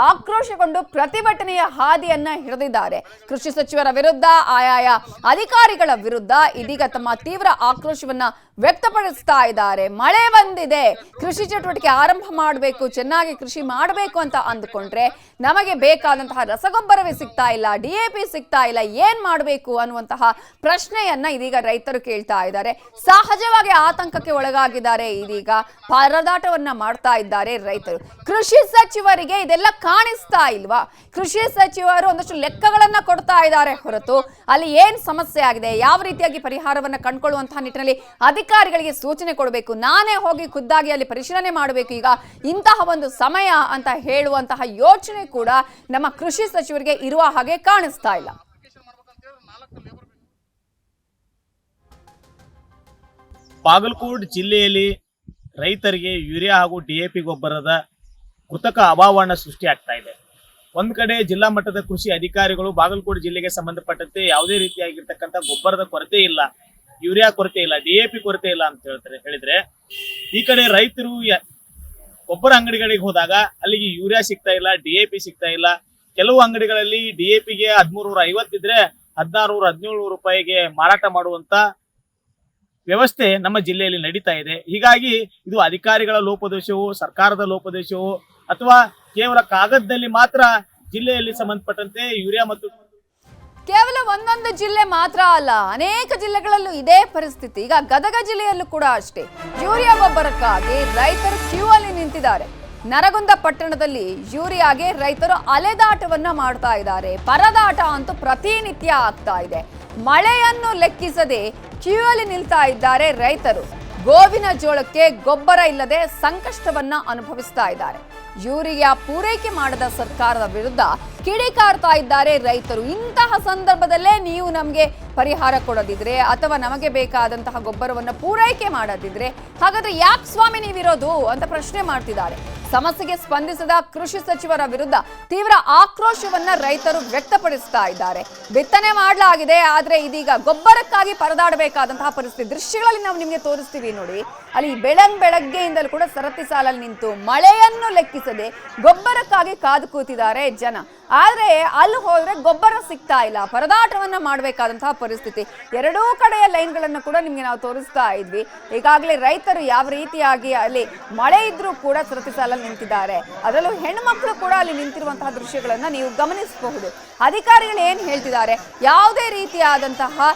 ಆಕ್ರೋಶಗೊಂಡು ಪ್ರತಿಭಟನೆಯ ಹಾದಿಯನ್ನ ಹಿಡಿದಿದ್ದಾರೆ. ಕೃಷಿ ಸಚಿವರ ವಿರುದ್ಧ, ಆಯಾಯ ಅಧಿಕಾರಿಗಳ ವಿರುದ್ಧ ಇದೀಗ ತಮ್ಮ ತೀವ್ರ ಆಕ್ರೋಶವನ್ನ ವ್ಯಕ್ತಪಡಿಸ್ತಾ ಇದ್ದಾರೆ. ಮಳೆ ಬಂದಿದೆ, ಕೃಷಿ ಚಟುವಟಿಕೆ ಆರಂಭ ಮಾಡಬೇಕು, ಚೆನ್ನಾಗಿ ಕೃಷಿ ಮಾಡಬೇಕು ಅಂತ ಅಂದುಕೊಂಡ್ರೆ ನಮಗೆ ಬೇಕಾದಂತಹ ರಸಗೊಬ್ಬರವೇ ಸಿಗ್ತಾ ಇಲ್ಲ, DAP ಸಿಗ್ತಾ ಇಲ್ಲ, ಏನ್ ಮಾಡಬೇಕು ಅನ್ನುವಂತಹ ಪ್ರಶ್ನೆಯನ್ನ ಇದೀಗ ರೈತರು ಕೇಳ್ತಾ ಇದ್ದಾರೆ. ಸಹಜವಾಗಿ ಆತಂಕಕ್ಕೆ ಒಳಗಾಗಿದ್ದಾರೆ. ಇದೀಗ ಪರದಾಟವನ್ನ ಮಾಡ್ತಾ ಇದ್ದಾರೆ. ಇದ್ದಾರೆ ರೈತರು. ಕೃಷಿ ಸಚಿವರಿಗೆ ಇದೆಲ್ಲ ಕಾಣಿಸ್ತಾ ಇಲ್ವಾ? ಕೃಷಿ ಸಚಿವರು ಒಂದಷ್ಟು ಲೆಕ್ಕಗಳನ್ನ ಕೊಡ್ತಾ ಇದ್ದಾರೆ ಹೊರತು ಅಲ್ಲಿ ಏನ್ ಸಮಸ್ಯೆ ಆಗಿದೆ, ಯಾವ ರೀತಿಯಾಗಿ ಪರಿಹಾರವನ್ನ ಕಂಡುಕೊಳ್ಳುವಂತಹ ನಿಟ್ಟಿನಲ್ಲಿ ಅಧಿಕಾರಿಗಳಿಗೆ ಸೂಚನೆ ಕೊಡಬೇಕು, ನಾನೇ ಹೋಗಿ ಖುದ್ದಾಗಿ ಅಲ್ಲಿ ಪರಿಶೀಲನೆ ಮಾಡಬೇಕು ಈಗ ಇಂತಹ ಒಂದು ಸಮಯ ಅಂತ ಹೇಳುವಂತಹ ಯೋಚನೆ ಕೂಡ ನಮ್ಮ ಕೃಷಿ ಸಚಿವರಿಗೆ ಇರುವ ಹಾಗೆ ಕಾಣಿಸ್ತಾ ಇಲ್ಲ. ಬಾಗಲಕೋಟೆ ಜಿಲ್ಲೆಯಲ್ಲಿ ರೈತರಿಗೆ ಯೂರಿಯಾ ಹಾಗೂ DAP ಗೊಬ್ಬರದ ಕೃತಕ ಅಭಾವವನ್ನು ಸೃಷ್ಟಿ ಆಗ್ತಾ ಇದೆ. ಒಂದ್ ಕಡೆ ಜಿಲ್ಲಾ ಮಟ್ಟದ ಕೃಷಿ ಅಧಿಕಾರಿಗಳು ಬಾಗಲಕೋಟೆ ಜಿಲ್ಲೆಗೆ ಸಂಬಂಧಪಟ್ಟಂತೆ ಯಾವುದೇ ರೀತಿಯಾಗಿರ್ತಕ್ಕಂಥ ಗೊಬ್ಬರದ ಕೊರತೆ ಇಲ್ಲ, ಯೂರಿಯಾ ಕೊರತೆ ಇಲ್ಲ, DAP ಕೊರತೆ ಇಲ್ಲ ಅಂತ ಹೇಳಿದ್ರೆ ಈ ಕಡೆ ರೈತರು ಗೊಬ್ಬರ ಅಂಗಡಿಗಳಿಗೆ ಹೋದಾಗ ಅಲ್ಲಿಗೆ ಯೂರಿಯಾ ಸಿಗ್ತಾ ಇಲ್ಲ, DAP ಸಿಗ್ತಾ ಇಲ್ಲ. ಕೆಲವು ಅಂಗಡಿಗಳಲ್ಲಿ DAPಗೆ 1350 ಇದ್ರೆ 1600-1700 ರೂಪಾಯಿಗೆ ಮಾರಾಟ ಮಾಡುವಂತ ವ್ಯವಸ್ಥೆ ನಮ್ಮ ಜಿಲ್ಲೆಯಲ್ಲಿ ನಡೀತಾ ಇದೆ. ಹೀಗಾಗಿ ಇದು ಅಧಿಕಾರಿಗಳ ಲೋಪದೋಷವೋ, ಸರ್ಕಾರದ ಲೋಪದೋಷವೋ, ಅಥವಾ ಕೇವಲ ಕಾಗದದಲ್ಲಿ ಮಾತ್ರ ಜಿಲ್ಲೆಯಲ್ಲಿ ಸಂಬಂಧಪಟ್ಟಂತೆ ಯೂರಿಯಾ ಮತ್ತು ಕೇವಲ ಒಂದೊಂದು ಜಿಲ್ಲೆ ಮಾತ್ರ ಅಲ್ಲ, ಅನೇಕ ಜಿಲ್ಲೆಗಳಲ್ಲೂ ಇದೇ ಪರಿಸ್ಥಿತಿ. ಈಗ ಗದಗ ಜಿಲ್ಲೆಯಲ್ಲೂ ಕೂಡ ಅಷ್ಟೇ, ಯೂರಿಯಾ ಗೊಬ್ಬರಕ್ಕಾಗಿ ರೈತರು ಕ್ಯೂ ಅಲ್ಲಿ ನಿಂತಿದ್ದಾರೆ. ನರಗುಂದ ಪಟ್ಟಣದಲ್ಲಿ ಯೂರಿಯಾಗೆ ರೈತರು ಅಲೆದಾಟವನ್ನ ಮಾಡ್ತಾ ಇದ್ದಾರೆ. ಪರದಾಟ ಅಂತೂ ಪ್ರತಿನಿತ್ಯ ಆಗ್ತಾ ಇದೆ. ಮಳೆಯನ್ನು ಲೆಕ್ಕಿಸದೆ ಕ್ಯೂ ಅಲ್ಲಿ ನಿಲ್ತಾ ಇದ್ದಾರೆ ರೈತರು. ಗೋವಿನ ಜೋಳಕ್ಕೆ ಗೊಬ್ಬರ ಇಲ್ಲದೆ ಸಂಕಷ್ಟವನ್ನ ಅನುಭವಿಸ್ತಾ ಇದ್ದಾರೆ. ಯೂರಿಯಾ ಪೂರೈಕೆ ಮಾಡದ ಸರ್ಕಾರದ ವಿರುದ್ಧ ಕಿಡಿಕಾರ್ತಾ ಇದ್ದಾರೆ ರೈತರು. ಇಂತಹ ಸಂದರ್ಭದಲ್ಲೇ ನೀವು ನಮಗೆ ಪರಿಹಾರ ಕೊಡದಿದ್ರೆ ಅಥವಾ ನಮಗೆ ಬೇಕಾದಂತಹ ಗೊಬ್ಬರವನ್ನು ಪೂರೈಕೆ ಮಾಡದಿದ್ರೆ ಹಾಗಾದ್ರೆ ಯಾಕೆ ಸ್ವಾಮಿ ನೀವಿರೋದು ಅಂತ ಪ್ರಶ್ನೆ ಮಾಡ್ತಿದ್ದಾರೆ. ಸಮಸ್ಯೆಗೆ ಸ್ಪಂದಿಸದ ಕೃಷಿ ಸಚಿವರ ವಿರುದ್ಧ ತೀವ್ರ ಆಕ್ರೋಶವನ್ನ ರೈತರು ವ್ಯಕ್ತಪಡಿಸ್ತಾ ಇದ್ದಾರೆ. ಬಿತ್ತನೆ ಮಾಡಲಾಗಿದೆ, ಆದ್ರೆ ಇದೀಗ ಗೊಬ್ಬರಕ್ಕಾಗಿ ಪರದಾಡಬೇಕಾದಂತಹ ಪರಿಸ್ಥಿತಿ. ದೃಶ್ಯಗಳಲ್ಲಿ ನಾವು ನಿಮಗೆ ತೋರಿಸ್ತೀವಿ ನೋಡಿ. ಅಲ್ಲಿ ಬೆಳಗ್ಗೆಯಿಂದಲೂ ಕೂಡ ಸರತಿ ಸಾಲಲ್ಲಿ ನಿಂತು ಮಳೆಯನ್ನು ಲೆಕ್ಕಿಸದೆ ಗೊಬ್ಬರಕ್ಕಾಗಿ ಕಾದು ಕೂತಿದ್ದಾರೆ ಜನ. ಆದ್ರೆ ಅಲ್ಲಿ ಹೋದ್ರೆ ಗೊಬ್ಬರ ಸಿಗ್ತಾ ಇಲ್ಲ, ಪರದಾಟವನ್ನ ಮಾಡಬೇಕಾದಂತಹ ಪರಿಸ್ಥಿತಿ. ಎರಡೂ ಕಡೆಯ ಲೈನ್ಗಳನ್ನು ಕೂಡ ನಿಮ್ಗೆ ನಾವು ತೋರಿಸ್ತಾ ಇದ್ವಿ. ಈಗಾಗಲೇ ರೈತರು ಯಾವ ರೀತಿಯಾಗಿ ಅಲ್ಲಿ ಮಳೆ ಇದ್ರೂ ಕೂಡ ಸರತಿ ಸಾಲಲ್ಲಿ ನಿಂತಿದ್ದಾರೆ. ಅದರಲ್ಲೂ ಹೆಣ್ಮಕ್ಳು ಕೂಡ ಅಲ್ಲಿ ನಿಂತಿರುವಂತಹ ದೃಶ್ಯಗಳನ್ನ ನೀವು ಗಮನಿಸಬಹುದು. ಅಧಿಕಾರಿಗಳು ಏನ್ ಹೇಳ್ತಿದ್ದಾರೆ, ಯಾವುದೇ ರೀತಿಯಾದಂತಹ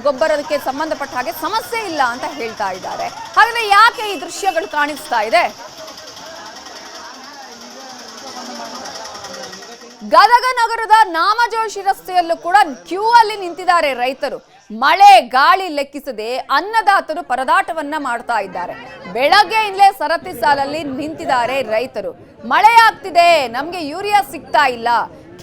ಗೊಬ್ಬರಕ್ಕೆ ಸಂಬಂಧಪಟ್ಟ ಹಾಗೆ ಸಮಸ್ಯೆ ಇಲ್ಲ ಅಂತ ಹೇಳ್ತಾ ಇದ್ದಾರೆ. ಹಾಗಾದ್ರೆ ಯಾಕೆ ಈ ದೃಶ್ಯಗಳು ಕಾಣಿಸ್ತಾ ಇದೆ? ಗದಗ ನಗರದ ನಾಮಜೋಶಿ ರಸ್ತೆಯಲ್ಲೂ ಕೂಡ ಕ್ಯೂ ಅಲ್ಲಿ ನಿಂತಿದ್ದಾರೆ ರೈತರು. ಮಳೆ ಗಾಳಿ ಲೆಕ್ಕಿಸದೆ ಅನ್ನದಾತರು ಪರದಾಟವನ್ನ ಮಾಡ್ತಾ ಇದ್ದಾರೆ. ಬೆಳಗ್ಗೆಯಿಂದಲೇ ಸರತಿ ಸಾಲಲ್ಲಿ ನಿಂತಿದ್ದಾರೆ ರೈತರು. ಮಳೆ ಆಗ್ತಿದೆ, ನಮ್ಗೆ ಯೂರಿಯಾ ಸಿಗ್ತಾ ಇಲ್ಲ.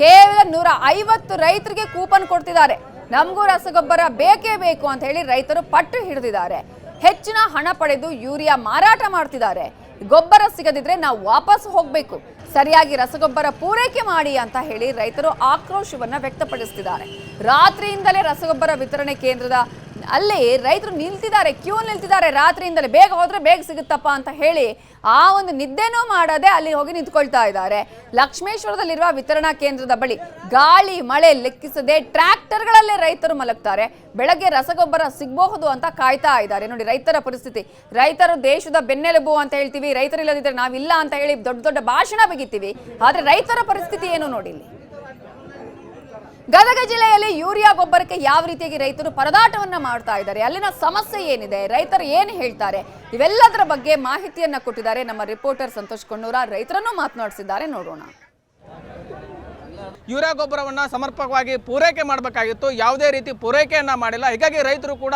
ಕೇವಲ 150 ರೈತರಿಗೆ ಕೂಪನ್ ಕೊಡ್ತಿದ್ದಾರೆ. ನಮಗೂ ರಸಗೊಬ್ಬರ ಬೇಕೇ ಬೇಕು ಅಂತ ಹೇಳಿ ರೈತರು ಪಟ್ಟು ಹಿಡಿದಿದ್ದಾರೆ. ಹೆಚ್ಚಿನ ಹಣ ಪಡೆದು ಯೂರಿಯಾ ಮಾರಾಟ ಮಾಡ್ತಿದ್ದಾರೆ. ಗೊಬ್ಬರ ಸಿಗದಿದ್ರೆ ನಾವು ವಾಪಸ್ ಹೋಗ್ಬೇಕು, ಸರಿಯಾಗಿ ರಸಗೊಬ್ಬರ ಪೂರೈಕೆ ಮಾಡಿ ಅಂತ ಹೇಳಿ ರೈತರು ಆಕ್ರೋಶವನ್ನ ವ್ಯಕ್ತಪಡಿಸುತ್ತಿದ್ದಾರೆ. ರಾತ್ರಿಯಿಂದಲೇ ರಸಗೊಬ್ಬರ ವಿತರಣೆ ಕೇಂದ್ರದ ಅಲ್ಲಿ ರೈತರು ನಿಲ್ತಿದ್ದಾರೆ, ಕ್ಯೂ ನಿಲ್ತಿದ್ದಾರೆ. ರಾತ್ರಿಯಿಂದಲೇ ಬೇಗ ಹೋದ್ರೆ ಬೇಗ ಸಿಗುತ್ತಪ್ಪ ಅಂತ ಹೇಳಿ ಆ ಒಂದು ನಿದ್ದೆನೂ ಮಾಡದೆ ಅಲ್ಲಿ ಹೋಗಿ ನಿಂತ್ಕೊಳ್ತಾ ಇದ್ದಾರೆ. ಲಕ್ಷ್ಮೇಶ್ವರದಲ್ಲಿರುವ ವಿತರಣಾ ಕೇಂದ್ರದ ಬಳಿ ಗಾಳಿ ಮಳೆ ಲೆಕ್ಕಿಸದೆ ಟ್ರ್ಯಾಕ್ಟರ್ಗಳಲ್ಲೇ ರೈತರು ಮಲಗ್ತಾರೆ. ಬೆಳಗ್ಗೆ ರಸಗೊಬ್ಬರ ಸಿಗಬಹುದು ಅಂತ ಕಾಯ್ತಾ ಇದ್ದಾರೆ. ನೋಡಿ ರೈತರ ಪರಿಸ್ಥಿತಿ. ರೈತರು ದೇಶದ ಬೆನ್ನೆಲುಬು ಅಂತ ಹೇಳ್ತೀವಿ, ರೈತರಿಲ್ಲದಿದ್ರೆ ನಾವಿಲ್ಲ ಅಂತ ಹೇಳಿ ದೊಡ್ಡ ದೊಡ್ಡ ಭಾಷಣ ಬಿಗಿತೀವಿ. ಆದ್ರೆ ರೈತರ ಪರಿಸ್ಥಿತಿ ಏನು ನೋಡಿ ಇಲ್ಲಿ. ಗದಗ ಜಿಲ್ಲೆಯಲ್ಲಿ ಯೂರಿಯಾ ಗೊಬ್ಬರಕ್ಕೆ ಯಾವ ರೀತಿಯಾಗಿ ರೈತರು ಪರದಾಟವನ್ನ ಮಾಡ್ತಾ ಇದ್ದಾರೆ, ಅಲ್ಲಿನ ಸಮಸ್ಯೆ ಏನಿದೆ, ರೈತರು ಏನು ಹೇಳ್ತಾರೆ, ಇವೆಲ್ಲದರ ಬಗ್ಗೆ ಮಾಹಿತಿಯನ್ನ ಕೊಟ್ಟಿದ್ದಾರೆ ನಮ್ಮ ರಿಪೋರ್ಟರ್ ಸಂತೋಷ್ ಕೊಣ್ಣೂರ. ರೈತರನ್ನು ಮಾತನಾಡಿಸಿದ್ದಾರೆ, ನೋಡೋಣ. ಯೂರಿಯಾ ಗೊಬ್ಬರವನ್ನು ಸಮರ್ಪಕವಾಗಿ ಪೂರೈಕೆ ಮಾಡಬೇಕಾಗಿತ್ತು, ಯಾವುದೇ ರೀತಿ ಪೂರೈಕೆಯನ್ನು ಮಾಡಿಲ್ಲ. ಹೀಗಾಗಿ ರೈತರು ಕೂಡ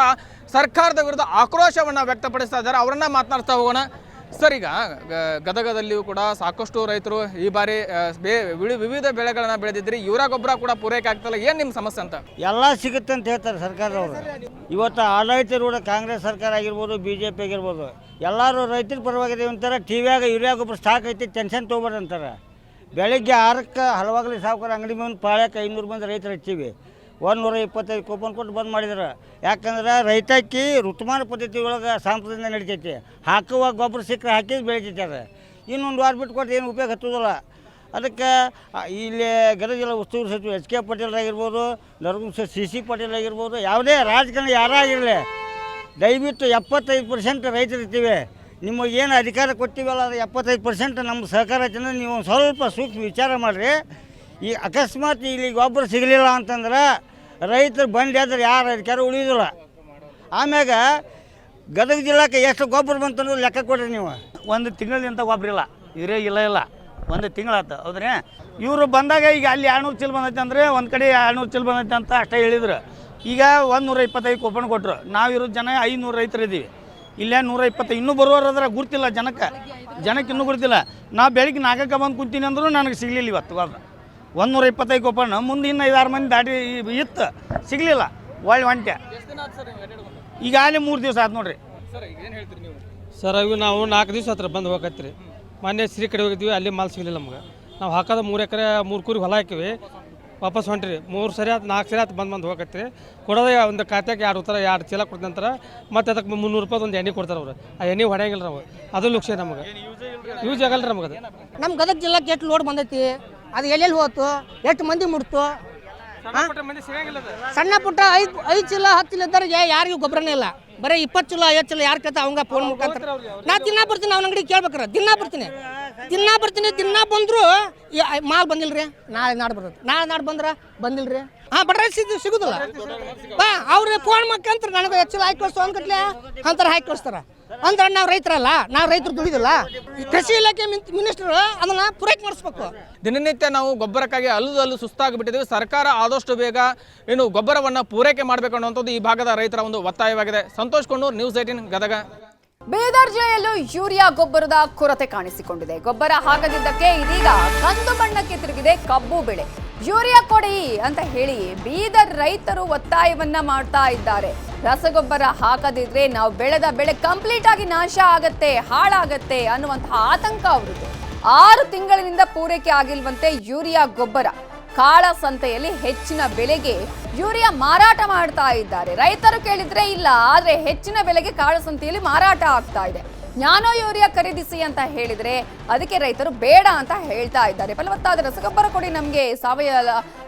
ಸರ್ಕಾರದ ವಿರುದ್ಧ ಆಕ್ರೋಶವನ್ನು ವ್ಯಕ್ತಪಡಿಸ್ತಾ ಇದ್ದಾರೆ. ಅವರನ್ನ ಮಾತನಾಡ್ತಾ ಹೋಗೋಣ. ಸರ್, ಈಗ ಗದಗದಲ್ಲಿಯೂ ಕೂಡ ಸಾಕಷ್ಟು ರೈತರು ಈ ಬಾರಿ ವಿವಿಧ ಬೆಳೆಗಳನ್ನು ಬೆಳೆದಿದ್ರಿ, ಯೂರಿಯಾ ಗೊಬ್ಬರ ಕೂಡ ಪೂರೈಕೆ ಆಗ್ತಲ್ಲ, ಏನು ನಿಮ್ಮ ಸಮಸ್ಯೆ ಅಂತ? ಎಲ್ಲ ಸಿಗುತ್ತೆ ಅಂತ ಹೇಳ್ತಾರೆ ಸರ್ಕಾರದವರು. ಇವತ್ತು ಆಡಳಿತಾರೂಢ ಕಾಂಗ್ರೆಸ್ ಸರ್ಕಾರ ಆಗಿರ್ಬೋದು, BJP ಆಗಿರ್ಬೋದು, ಎಲ್ಲರೂ ರೈತರ ಪರವಾಗಿದೆ ಅಂತಾರೆ. ಟಿವಿಯಾಗ ಯೂರಿಯಾ ಗೊಬ್ಬರ ಸ್ಟಾಕ್ ಐತಿ, ಟೆನ್ಷನ್ ತೊಗೊಬಾರ್ದು ಅಂತಾರೆ. ಬೆಳಗ್ಗೆ 6ಕ್ಕೆ ಹಲವಾಗಲಿ ಸಾವುಕಾರ ಅಂಗಡಿ ಮುಂದೆ ಪಾಳ್ಯಕ್ಕೆ 500 ಮಂದಿ ರೈತರು ಹಚ್ಚಿವಿ. 125 ಕೂಪನ್ ಕೊಟ್ಟು ಬಂದ್ ಮಾಡಿದ್ರು. ಯಾಕಂದ್ರೆ ರೈತಕ್ಕಿ ಋತುಮಾನ ಪದ್ಧತಿ ಒಳಗೆ ಸಾಂಪ್ರದಾಯ ನಡಿತೈತಿ. ಹಾಕುವಾಗ ಗೊಬ್ಬರ ಸಿಕ್ಕರೆ ಹಾಕಿದ್ದು ಬೆಳಿತೈತೆ. ಅದು ಇನ್ನೊಂದು ವಾರ ಬಿಟ್ಟು ಕೊಟ್ಟು ಏನು ಉಪಯೋಗ ಹತ್ತೋದಿಲ್ಲ. ಅದಕ್ಕೆ ಇಲ್ಲಿ ಗದಗ ಜಿಲ್ಲಾ ಉಸ್ತುವಾರಿ ಸಚಿವ HK ಪಾಟೀಲ್ ಆಗಿರ್ಬೋದು, ನರಗುಂದ CC ಪಾಟೀಲ್ ಆಗಿರ್ಬೋದು, ಯಾವುದೇ ರಾಜಕಾರಣ ಯಾರಾಗಿರಲಿ ದಯವಿಟ್ಟು 75% ರೈತರು ಇರ್ತೀವಿ. ನಿಮಗೇನು ಅಧಿಕಾರ ಕೊಟ್ಟಿವಲ್ಲ ಅದು 75% ನಮ್ಮ ಸಹಕಾರ ಐತಂದ್ರೆ ನೀವು ಸ್ವಲ್ಪ ಸೂಕ್ಷ್ಮ ವಿಚಾರ ಮಾಡಿರಿ. ಈ ಅಕಸ್ಮಾತ್ ಇಲ್ಲಿ ಗೊಬ್ಬರ ಸಿಗಲಿಲ್ಲ ಅಂತಂದ್ರೆ ರೈತರು ಬಂದು ಆದ್ರೆ ಯಾರು ಅಧಿಕಾರ ಉಳಿಯೋದಿಲ್ಲ. ಆಮ್ಯಾಗ ಗದಗ ಜಿಲ್ಲಾಕ್ಕೆ ಎಷ್ಟು ಗೊಬ್ಬರ ಬಂತಂದ್ರೆ ಲೆಕ್ಕ ಕೊಡ್ರಿ ನೀವು. ಒಂದು ತಿಂಗಳಿಂದ ಗೊಬ್ಬರ ಇಲ್ಲ. ಯೂರಿಯಾ ಇಲ್ಲ ಒಂದು ತಿಂಗಳಾಯ್ತು ಹೌದ್ರಿ. ಇವರು ಬಂದಾಗ ಈಗ ಅಲ್ಲಿ 200 ಚೀಲ ಬಂದೈತೆ ಅಂದರೆ ಒಂದು ಕಡೆ 200 ಚೀಲ ಬಂದೈತೆ ಅಂತ ಅಷ್ಟೇ ಹೇಳಿದ್ರು. ಈಗ 125 ಕೂಪನ್ ಕೊಟ್ಟರು. ನಾವಿರೋ ಜನ 500 ರೈತರು ಇದ್ದೀವಿ. ಇಲ್ಲೇ 120 ಇನ್ನೂ ಬರುವವರಾದ್ರೆ ಗುರ್ತಿಲ್ಲ ಜನಕ್ಕೆ ಇನ್ನೂ ಗುರ್ತಿಲ್ಲ. ನಾವು ಬೆಳಿಗ್ಗೆ 4ಕ್ಕೆ ಬಂದು ಕುಂತೀನಿ ಅಂದರೂ ನನಗೆ ಸಿಗಲಿಲ್ಲ ಇವತ್ತು. 125 ಕೂಪನ್ ಮುಂದೆ ಇನ್ನು 5-6 ಮಂದಿ ದಾಟಿ ಇತ್ತು, ಸಿಗಲಿಲ್ಲ. ಒಳ್ಳೆ ಒಂಟೆ ಈಗ ಅಲ್ಲಿ 3 ದಿವಸ ಆಯ್ತು ನೋಡ್ರಿ. ಸರ್ ಇವು ನಾವು 4 ದಿವಸ ಹತ್ರ ಬಂದು ಹೋಗತ್ರಿ. ಮೊನ್ನೆ ಶ್ರೀ ಕಡೆ ಹೋಗಿದ್ವಿ, ಅಲ್ಲಿ ಮಾಲ್ ಸಿಗಲಿಲ್ಲ ನಮ್ಗೆ. ನಾವು ಹಾಕೋದು 3 ಎಕರೆ 3 ಕೂರಿ ಹೊಲ ಹಾಕಿವಿ, ವಾಪಸ್ ಹೊಂಟ್ರಿ. 3 ಸರಿ ಆಯ್ತು 4 ಸರಿ ಆಯ್ತು ಬಂದು ಹೋಗತ್ರಿ. ಕೊಡೋದೇ ಒಂದು ಖಾತೆಗೆ 2 ಚೀಲ ಕೊಡ್ತ ನಂತರ ಮತ್ತೆ ಅದಕ್ಕೆ 300 ರೂಪಾಯಿ ಒಂದು ಎಣ್ಣೆ ಕೊಡ್ತಾರೆ ಅವ್ರು. ಆ ಎಣ್ಣೆ ಹೊಡೆಯಂಗಿಲ್ಲ ನಾವು, ಅದು ಲುಕ್ಷ ನಮಗೆ, ಯೂಸ್ ಆಗಲ್ಲ ರೀ ನಮಗೆ. ಅದು ನಮ್ಮ ಗದಗ ಜಿಲ್ಲಾಕ್ಕೆ ಎಷ್ಟು ಲೋಡ್ ಬಂದೈತಿ, ಅದು ಎಲ್ಲೆಲ್ಲಿ ಹೋಯ್ತು, ಎಷ್ಟು ಮಂದಿ ಮುಡ್ತು. ಸಣ್ಣ ಪುಟ್ಟ 5 ಚೀಲ 10 ಚೀಲ ಇದ್ದವ್ರಿಗೆ ಯಾರಿಗೂ ಗೊಬ್ಬರನೇ ಇಲ್ಲ. ಬರೀ 20 ಚೀಲ 50 ಚೀಲ ಯಾರು ಕೇಳ್ತಾ ಅವಂಗ ಫೋನ್ ಮುಖಾಂತರ ನಾ ದಿನ ಬರ್ತೀನಿ. ಅವ್ನ ಅಂಗಡಿ ಕೇಳ್ಬೇಕಾರ ದಿನ ಬರ್ತೀನಿ ದಿನ ಬಂದ್ರು ಮಾಲ್ ಬಂದಿಲ್ರಿ, ನಾಳೆ ಬರ್ತದೆ, ನಾಳೆ ಬಂದಿಲ್ರಿ. ಬಡ್ರೆ ಸಿಗುದಿಲ್ಲ. ಅವ್ರಿಗೆ ಫೋನ್ ಮುಖಾಂತರ ನನಗೆ ಹೆಚ್ಚು ಹಾಕಿ ಕಳಿಸ್ತು ಅಂದ್ಕಟ್ಲೆ ಅಂತಾರ ಹಾಕಿ ಕಳಿಸ್ತಾರ. ಅಂದ್ರೆ ನಾವು ರೈತರಲ್ಲ, ನಾವು ರೈತರು ದುಡಿದಿಲ್ಲ. ಕೃಷಿ ಇಲಾಖೆ ಮಿನಿಸ್ಟರ್ ಅದನ್ನ ಪೂರೈಕೆ ಮಾಡಿಸ್ಬೇಕು. ದಿನನಿತ್ಯ ನಾವು ಗೊಬ್ಬರಕ್ಕಾಗಿ ಅಲ್ಲು ಸುಸ್ತಾಗಿಬಿಟ್ಟಿದ್ದೀವಿ. ಸರ್ಕಾರ ಆದಷ್ಟು ಬೇಗ ಏನು ಗೊಬ್ಬರವನ್ನು ಪೂರೈಕೆ ಮಾಡಬೇಕು ಅನ್ನುವಂಥದ್ದು ಈ ಭಾಗದ ರೈತರ ಒಂದು ಒತ್ತಾಯವಾಗಿದೆ. ಸಂತೋಷ್ ಕೊಂಡೂರು, ನ್ಯೂಸ್ 18 ಗದಗ. ಬೀದರ್ ಜಿಲ್ಲೆಯಲ್ಲೂ ಯೂರಿಯಾ ಗೊಬ್ಬರದ ಕೊರತೆ ಕಾಣಿಸಿಕೊಂಡಿದೆ. ಗೊಬ್ಬರ ಹಾಕದಿದ್ದಕ್ಕೆ ಇದೀಗ ಕಂದು ಬಣ್ಣಕ್ಕೆ ತಿರುಗಿದೆ ಕಬ್ಬು ಬೆಳೆ. ಯೂರಿಯಾ ಕೊಡಿ ಅಂತ ಹೇಳಿ ಬೀದರ್ ರೈತರು ಒತ್ತಾಯವನ್ನ ಮಾಡ್ತಾ ಇದ್ದಾರೆ. ರಸಗೊಬ್ಬರ ಹಾಕದಿದ್ರೆ ನಾವು ಬೆಳೆದ ಬೆಳೆ ಕಂಪ್ಲೀಟ್ ಆಗಿ ನಾಶ ಆಗತ್ತೆ, ಹಾಳಾಗತ್ತೆ ಅನ್ನುವಂತಹ ಆತಂಕ ಅವರಿಗೆ. 6 ತಿಂಗಳಿನಿಂದ ಪೂರೈಕೆ ಆಗಿಲ್ವಂತೆ ಯೂರಿಯಾ ಗೊಬ್ಬರ. ಕಾಳಸಂತೆಯಲ್ಲಿ ಹೆಚ್ಚಿನ ಬೆಲೆಗೆ ಯೂರಿಯಾ ಮಾರಾಟ ಮಾಡ್ತಾ ಇದ್ದಾರೆ. ರೈತರು ಕೇಳಿದ್ರೆ ಇಲ್ಲ, ಆದ್ರೆ ಹೆಚ್ಚಿನ ಬೆಲೆಗೆ ಕಾಳಸಂತೆಯಲ್ಲಿ ಮಾರಾಟ ಆಗ್ತಾ ಇದೆ. ನ್ಯಾನೋ ಯೂರಿಯಾ ಖರೀದಿಸಿ ಅಂತ ಹೇಳಿದ್ರೆ ಅದಕ್ಕೆ ರೈತರು ಬೇಡ ಅಂತ ಹೇಳ್ತಾ ಇದ್ದಾರೆ. ಫಲವತ್ತಾದ ರಸಗೊಬ್ಬರ ಕೊಡಿ, ನಮಗೆ ಸಾವಯವ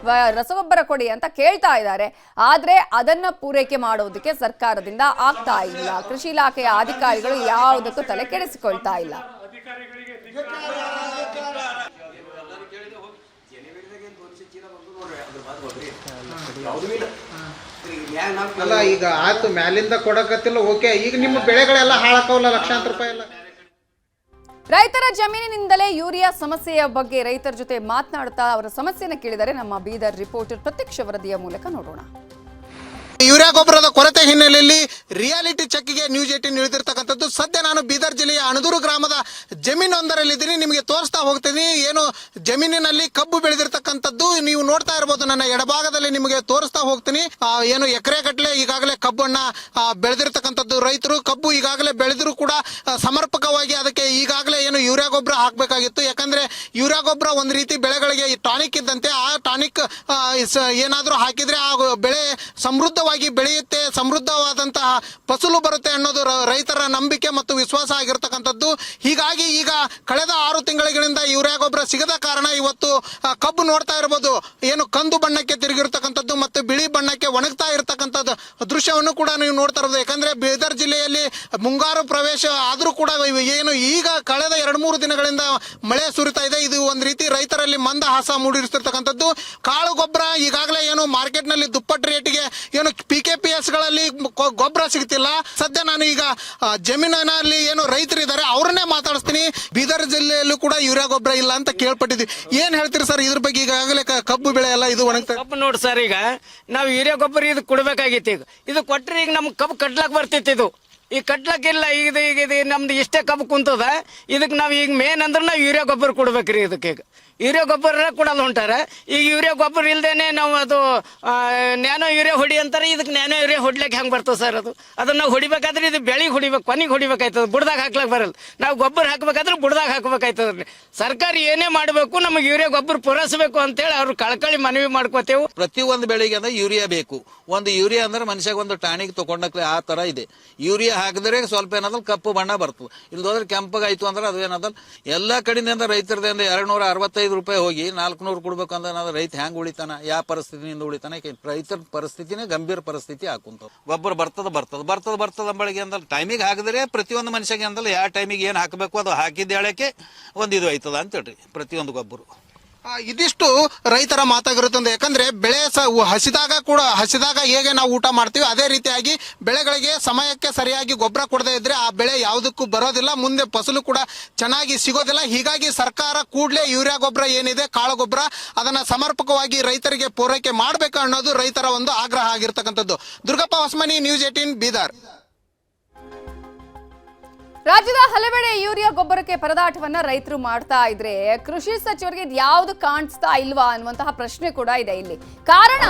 ರಸಗೊಬ್ಬರ ಕೊಡಿ ಅಂತ ಕೇಳ್ತಾ ಇದ್ದಾರೆ. ಆದ್ರೆ ಅದನ್ನ ಪೂರೈಕೆ ಮಾಡೋದಕ್ಕೆ ಸರ್ಕಾರದಿಂದ ಆಗ್ತಾ ಇಲ್ಲ. ಕೃಷಿ ಇಲಾಖೆಯ ಅಧಿಕಾರಿಗಳು ಯಾವುದಕ್ಕೂ ತಲೆ ಕೆಡಿಸಿಕೊಳ್ತಾ ಇಲ್ಲ. ಅಲ್ಲ ಈಗ ಆಯ್ತು ಮ್ಯಾಲಿಂದ ಕೊಡಕತ್ತಿಲ್ಲ, ಓಕೆ. ಈಗ ನಿಮ್ಮ ಬೆಳೆಗಳೆಲ್ಲ ಹಾಳಾಕವಲ್ಲ, ಲಕ್ಷಾಂತರ ರೂಪಾಯಿ ಎಲ್ಲ. ರೈತರ ಜಮೀನಿನಿಂದಲೇ ಯೂರಿಯಾ ಸಮಸ್ಯೆಯ ಬಗ್ಗೆ ರೈತರ ಜೊತೆ ಮಾತನಾಡುತ್ತಾ ಅವರ ಸಮಸ್ಯೆಯನ್ನು ಕೇಳಿದರೆ ನಮ್ಮ ಬೀದರ್ ರಿಪೋರ್ಟರ್ ಪ್ರತ್ಯಕ್ಷ ವರದಿಯ ಮೂಲಕ ನೋಡೋಣ. ಯೂರಿಯಾ ಗೊಬ್ಬರದ ಕೊರತೆ ಹಿನ್ನೆಲೆಯಲ್ಲಿ ರಿಯಾಲಿಟಿ ಚೆಕ್ಗೆ ನ್ಯೂಸ್ 18 ಇಳಿದಿರ್ತಕ್ಕಂಥದ್ದು. ಸದ್ಯ ನಾನು ಬೀದರ್ ಜಿಲ್ಲೆಯ ಅಣದೂರು ಗ್ರಾಮದ ಜಮೀನೊಂದರಲ್ಲಿದ್ದೀನಿ. ನಿಮಗೆ ತೋರಿಸ್ತಾ ಹೋಗ್ತೀನಿ. ಏನು ಜಮೀನಿನಲ್ಲಿ ಕಬ್ಬು ಬೆಳೆದಿರ್ತಕ್ಕಂಥದ್ದು ನೀವು ನೋಡ್ತಾ ಇರಬಹುದು. ನನ್ನ ಎಡಭಾಗದಲ್ಲಿ ನಿಮಗೆ ತೋರಿಸ್ತಾ ಹೋಗ್ತೀನಿ. ಏನು ಎಕರೆ ಗಟ್ಟಲೆ ಈಗಾಗಲೇ ಕಬ್ಬನ್ನ ಬೆಳೆದಿರ್ತಕ್ಕಂಥದ್ದು. ರೈತರು ಕಬ್ಬು ಈಗಾಗಲೇ ಬೆಳೆದರೂ ಕೂಡ ಸಮರ್ಪಕವಾಗಿ ಅದಕ್ಕೆ ಈಗಾಗಲೇ ಏನು ಯೂರಿಯಾ ಗೊಬ್ಬರ ಹಾಕಬೇಕಾಗಿತ್ತು. ಯಾಕಂದ್ರೆ ಯೂರಿಯಾ ಗೊಬ್ಬರ ಒಂದು ರೀತಿ ಬೆಳೆಗಳಿಗೆ ಟಾನಿಕ್ ಇದ್ದಂತೆ. ಆ ಟಾನಿಕ್ ಏನಾದರೂ ಹಾಕಿದ್ರೆ ಆ ಬೆಳೆ ಸಮೃದ್ಧವಾಗಿ ಬೆಳೆಯುತ್ತೆ, ಸಮೃದ್ಧವಾದಂತಹ ಫಸಲು ಬರುತ್ತೆ ಅನ್ನೋದು ರೈತರ ನಂಬಿಕೆ ಮತ್ತು ವಿಶ್ವಾಸ ಆಗಿರ್ತಕ್ಕಂಥದ್ದು. ಹೀಗಾಗಿ ಈಗ ಕಳೆದ 6 ತಿಂಗಳಿಂದ ಯೂರಿಯಾ ಗೊಬ್ಬರ ಸಿಗದ ಕಾರಣ ಇವತ್ತು ಕಬ್ಬು ನೋಡ್ತಾ ಇರಬಹುದು ಏನು ಕಂದು ಬಣ್ಣಕ್ಕೆ ತಿರುಗಿರ್ತಕ್ಕಂಥದ್ದು ಮತ್ತು ಬಿಳಿ ಬಣ್ಣಕ್ಕೆ ಒಣಗ್ತಾ ಇರತಕ್ಕಂಥದ್ದು ದೃಶ್ಯವನ್ನು ಕೂಡ ನೀವು ನೋಡ್ತಾ ಇರಬಹುದು. ಯಾಕಂದ್ರೆ ಬೀದರ್ ಜಿಲ್ಲೆಯಲ್ಲಿ ಮುಂಗಾರು ಪ್ರವೇಶ ಆದರೂ ಕೂಡ ಏನು ಈಗ ಕಳೆದ 2-3 ದಿನಗಳಿಂದ ಮಳೆ ಸುರಿತಾ ಇದೆ. ಇದು ಒಂದು ರೀತಿ ರೈತರಲ್ಲಿ ಮಂದಹಾಸ ಮೂಡಿರ್ತಿರ್ತಕ್ಕಂಥದ್ದು. ಕಾಳು ಗೊಬ್ಬರ ಈಗಾಗಲೇ ಏನು ಮಾರ್ಕೆಟ್ ನಲ್ಲಿ ದುಪ್ಪಟ್ಟು ರೇಟಿಗೆ ಏನು PKPS ಗಳಲ್ಲಿ ಗೊಬ್ಬರ ಸಿಗ್ತಿಲ್ಲ. ಸದ್ಯ ನಾನು ಈಗ ಜಮೀನಿನಲ್ಲಿ ಏನು ರೈತರಿದ್ದಾರೆ ಅವ್ರನ್ನೇ ಮಾತಾಡಿಸ್ತೀನಿ. ಬೀದರ್ ಜಿಲ್ಲೆಯಲ್ಲೂ ಕೂಡ ಯೂರಿಯಾ ಗೊಬ್ಬರ ಇಲ್ಲ ಅಂತ ಕೇಳ್ಪಟ್ಟಿದ್ವಿ. ಏನ್ ಹೇಳ್ತೀರಿ ಸರ್ ಇದ್ರ ಬಗ್ಗೆ? ಈಗಾಗಲೇ ಕಬ್ಬು ಬೆಳೆ ಎಲ್ಲ ಇದು ಒಣಗ್ತಾ ಕಬ್ಬು ನೋಡಿ ಸರ್, ಈಗ ನಾವು ಯೂರಿಯಾ ಗೊಬ್ಬರ ಇದು ಕೊಡ್ಬೇಕಾಗಿತ್ತು. ಈಗ ಇದು ಕೊಟ್ಟರೆ ಈಗ ನಮ್ಗೆ ಕಬ್ಬು ಕಟ್ಲಾಕ್ ಬರ್ತಿತ್ತು. ಇದು ಈಗ ಕಟ್ಲಕ್ಕಿಲ್ಲ. ಈಗ ನಮ್ದು ಇಷ್ಟೇ ಕಬ್ಬು ಕುಂತದ. ಇದಕ್ಕೆ ನಾವು ಈಗ ಮೇನ್ ಅಂದ್ರೆ ನಾವು ಯೂರಿಯಾ ಗೊಬ್ಬರ ಕೊಡ್ಬೇಕ್ರಿ. ಇದಕ್ಕೆ ಈಗ ಯೂರಿಯಾ ಗೊಬ್ಬರ ಕೊಡಲ್ಲ ಹೊಂಟಾರ. ಈಗ ಯೂರಿಯಾ ಗೊಬ್ಬರ ಇಲ್ದೇನೆ ನಾವು ಅದು ನ್ಯಾನೋ ಯೂರಿಯಾ ಹೊಡಿ ಅಂತಾರೆ. ಇದಕ್ಕೆ ನ್ಯಾನೋ ಯೂರಿಯಾ ಹೊಡ್ಲಿಕ್ಕೆ ಹೆಂಗೆ ಬರ್ತದೆ ಸರ್? ಅದನ್ನ ನಾವು ಹೊಡಿಬೇಕಾದ್ರೆ ಇದು ಬೆಳಿಗ್ಗೆ ಹೊಡಿಬೇಕು, ಕೊನೆಗೆ ಹೊಡಿಬೇಕಾಯ್ತದ. ಬುಡ್ದಾಗ ಹಾಕ್ಲಕ್ಕೆ ಬರಲ್ಲ. ನಾವು ಗೊಬ್ಬರ ಹಾಕ್ಬೇಕಾದ್ರೆ ಬುಡ್ದಾಗ ಹಾಕ್ಬೇಕಾಯ್ತದ್ರಿ. ಸರ್ಕಾರ ಏನೇ ಮಾಡಬೇಕು, ನಮಗೆ ಯೂರಿಯಾ ಗೊಬ್ಬರ ಪೂರೈಸಬೇಕು ಅಂತೇಳಿ ಅವ್ರು ಕಳ್ಕಳಿ ಮನವಿ ಮಾಡ್ಕೋತೇವೆ. ಪ್ರತಿಯೊಂದು ಬೆಳೆಗೆ ಅಂದ್ರೆ ಯೂರಿಯಾ ಬೇಕು. ಒಂದು ಯೂರಿಯಾ ಅಂದ್ರೆ ಮನುಷ್ಯಾಗ ಒಂದು ಟಾನಿಕ್ ತಗೊಂಡಕ್ಲೆ ಆ ತರ ಇದೆ. ಯೂರಿಯಾ ಹಾಕಿದ್ರೆ ಸ್ವಲ್ಪ ಏನಾದ್ರು ಕಪ್ಪು ಬಣ್ಣ ಬರ್ತದೆ. ಇಲ್ದೋದ್ರೆ ಕೆಂಪಗಾಯ್ತು ಅಂದ್ರೆ ಅದು ಏನಾದಲ್ಲ ಎಲ್ಲಾ ಕಡೆಯಿಂದ ರೈತರದಿಂದ 265 ರೂಪಾಯಿ ಹೋಗಿ 400 ಕೊಡ್ಬೇಕು ಅಂದ್ರೆ ರೈತ ಹೆಂಗ್ ಉಳಿತಾನ? ಯಾವ ಪರಿಸ್ಥಿತಿನಿಂದ ಉಳಿತಾನ? ರೈತರ ಪರಿಸ್ಥಿತಿನೇ ಗಂಭೀರ ಪರಿಸ್ಥಿತಿ ಹಾಕುಂತ. ಗೊಬ್ಬರ ಬರ್ತದ ಅಂಬಳಿಗೆ ಅಂದ್ರೆ ಟೈಮಿಗೆ ಹಾಕಿದ್ರೆ ಪ್ರತಿಯೊಂದು ಮನುಷ್ಯಗೆ ಅಂದ್ರೆ ಯಾವ ಟೈಮಿಗೆ ಏನ್ ಹಾಕಬೇಕು ಅದು ಹಾಕಿದ ಹೇಳಕ್ಕೆ ಒಂದು ಇದು ಆಯ್ತದ ಅಂತ ಹೇಳ್ರಿ ಪ್ರತಿಯೊಂದು ಗೊಬ್ಬರ. ಇದಿಷ್ಟು ರೈತರ ಮಾತಾಗಿರುತ್ತದೆ. ಯಾಕಂದ್ರೆ ಬೆಳೆ ಹಸಿದಾಗ ಹೇಗೆ ನಾವು ಊಟ ಮಾಡ್ತೀವಿ ಅದೇ ರೀತಿಯಾಗಿ ಬೆಳೆಗಳಿಗೆ ಸಮಯಕ್ಕೆ ಸರಿಯಾಗಿ ಗೊಬ್ಬರ ಕೊಡದೇ ಇದ್ರೆ ಆ ಬೆಳೆ ಯಾವುದಕ್ಕೂ ಬರೋದಿಲ್ಲ, ಮುಂದೆ ಫಸಲು ಕೂಡ ಚೆನ್ನಾಗಿ ಸಿಗೋದಿಲ್ಲ. ಹೀಗಾಗಿ ಸರ್ಕಾರ ಕೂಡಲೇ ಯೂರಿಯಾ ಗೊಬ್ಬರ ಏನಿದೆ, ಕಾಳು ಗೊಬ್ಬರ, ಅದನ್ನ ಸಮರ್ಪಕವಾಗಿ ರೈತರಿಗೆ ಪೂರೈಕೆ ಮಾಡಬೇಕು ಅನ್ನೋದು ರೈತರ ಒಂದು ಆಗ್ರಹ ಆಗಿರ್ತಕ್ಕಂಥದ್ದು. ದುರ್ಗಪ್ಪ ಹೊಸಮನಿ, ನ್ಯೂಸ್ 18 ಬೀದರ್. ರಾಜ್ಯದ ಹಲವೆಡೆ ಯೂರಿಯಾ ಗೊಬ್ಬರಕ್ಕೆ ಪರದಾಟವನ್ನ ರೈತರು ಮಾಡ್ತಾ ಇದ್ರೆ ಕೃಷಿ ಸಚಿವರಿಗೆ ಇದು ಯಾವುದು ಕಾಣಿಸ್ತಾ ಇಲ್ವಾ ಅನ್ನುವಂತಹ ಪ್ರಶ್ನೆ ಕೂಡ ಇದೆ ಇಲ್ಲಿ. ಕಾರಣ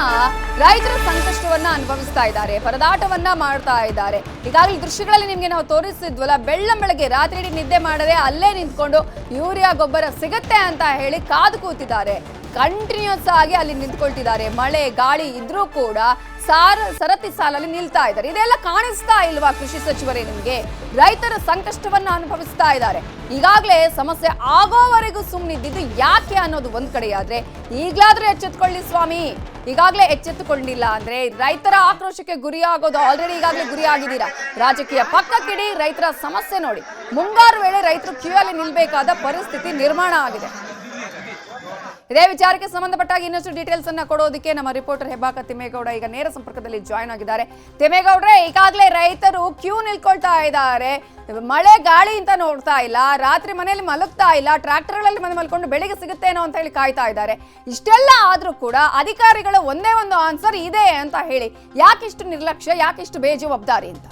ರೈತರ ಸಂಕಷ್ಟವನ್ನ ಅನುಭವಿಸ್ತಾ ಇದ್ದಾರೆ, ಪರದಾಟವನ್ನ ಮಾಡ್ತಾ ಇದ್ದಾರೆ. ಈಗಾಗಲೇ ದೃಶ್ಯಗಳಲ್ಲಿ ನಿಮ್ಗೆ ನಾವು ತೋರಿಸಿದ್ವಲ್ಲ, ಬೆಳ್ಳಂಬೆಳಗ್ಗೆ ರಾತ್ರಿ ನಿದ್ದೆ ಮಾಡದೆ ಅಲ್ಲೇ ನಿಂತ್ಕೊಂಡು ಯೂರಿಯಾ ಗೊಬ್ಬರ ಸಿಗತ್ತೆ ಅಂತ ಹೇಳಿ ಕಾದು ಕೂತಿದ್ದಾರೆ. ಕಂಟಿನ್ಯೂಸ್ ಆಗಿ ಅಲ್ಲಿ ನಿಂತ್ಕೊಳ್ತಿದ್ದಾರೆ. ಮಳೆ ಗಾಳಿ ಇದ್ರೂ ಕೂಡ ಸರತಿ ಸಾಲಲ್ಲಿ ನಿಲ್ತಾ ಇದ್ದಾರೆ. ಇದೆಲ್ಲ ಕಾಣಿಸ್ತಾ ಇಲ್ವಾ ಕೃಷಿ ಸಚಿವರೇ ನಿಮ್ಗೆ? ರೈತರ ಸಂಕಷ್ಟವನ್ನ ಅನುಭವಿಸ್ತಾ ಇದ್ದಾರೆ. ಈಗಾಗಲೇ ಸಮಸ್ಯೆ ಆಗೋವರೆಗೂ ಸುಮ್ಮನಿದ್ದು ಯಾಕೆ ಅನ್ನೋದು ಒಂದ್ ಕಡೆಯಾದ್ರೆ, ಈಗ್ಲಾದ್ರೂ ಎಚ್ಚೆತ್ಕೊಳ್ಳಿ ಸ್ವಾಮಿ. ಈಗಾಗಲೇ ಎಚ್ಚೆತ್ತುಕೊಂಡಿಲ್ಲ ಅಂದ್ರೆ ರೈತರ ಆಕ್ರೋಶಕ್ಕೆ ಗುರಿಯಾಗೋದು ಆಲ್ರೆಡಿ ಈಗಾಗಲೇ ಗುರಿಯಾಗಿದ್ದೀರಾ. ರಾಜಕೀಯ ಪಕ್ಕಕ್ಕಿಡಿ, ರೈತರ ಸಮಸ್ಯೆ ನೋಡಿ. ಮುಂಗಾರು ವೇಳೆ ರೈತರು ಕ್ಯೂ ಅಲ್ಲಿ ನಿಲ್ಬೇಕಾದ ಪರಿಸ್ಥಿತಿ ನಿರ್ಮಾಣ ಆಗಿದೆ. ಇದೇ ವಿಚಾರಕ್ಕೆ ಸಂಬಂಧಪಟ್ಟಾಗಿ ಇನ್ನಷ್ಟು ಡೀಟೇಲ್ಸ್ ಅನ್ನ ಕೊಡೋದಕ್ಕೆ ನಮ್ಮ ರಿಪೋರ್ಟರ್ ಹೆಬ್ಬಾಕ ತಿಮ್ಮೇಗೌಡ ಈಗ ನೇರ ಸಂಪರ್ಕದಲ್ಲಿ ಜಾಯ್ನ್ ಆಗಿದ್ದಾರೆ. ತಿಮ್ಮೇಗೌಡ್ರೆ, ಈಗಾಗಲೇ ರೈತರು ಕ್ಯೂ ನಿಲ್ಕೊಳ್ತಾ ಇದ್ದಾರೆ. ಮಳೆ ಗಾಳಿ ಅಂತ ನೋಡ್ತಾ ಇಲ್ಲ, ರಾತ್ರಿ ಮನೆಯಲ್ಲಿ ಮಲಗ್ತಾ ಇಲ್ಲ, ಟ್ರ್ಯಾಕ್ಟರ್ಗಳಲ್ಲಿ ಮನೆ ಮಲ್ಕೊಂಡು ಬೆಳಿಗ್ಗೆ ಸಿಗುತ್ತೇನೋ ಅಂತ ಹೇಳಿ ಕಾಯ್ತಾ ಇದ್ದಾರೆ. ಇಷ್ಟೆಲ್ಲ ಆದ್ರೂ ಕೂಡ ಅಧಿಕಾರಿಗಳ ಒಂದೇ ಒಂದು ಆನ್ಸರ್ ಇದೆ ಅಂತ ಹೇಳಿ ಯಾಕಿಷ್ಟು ನಿರ್ಲಕ್ಷ್ಯ, ಯಾಕಿಷ್ಟು ಬೇಜವಾಬ್ದಾರಿ ಅಂತ?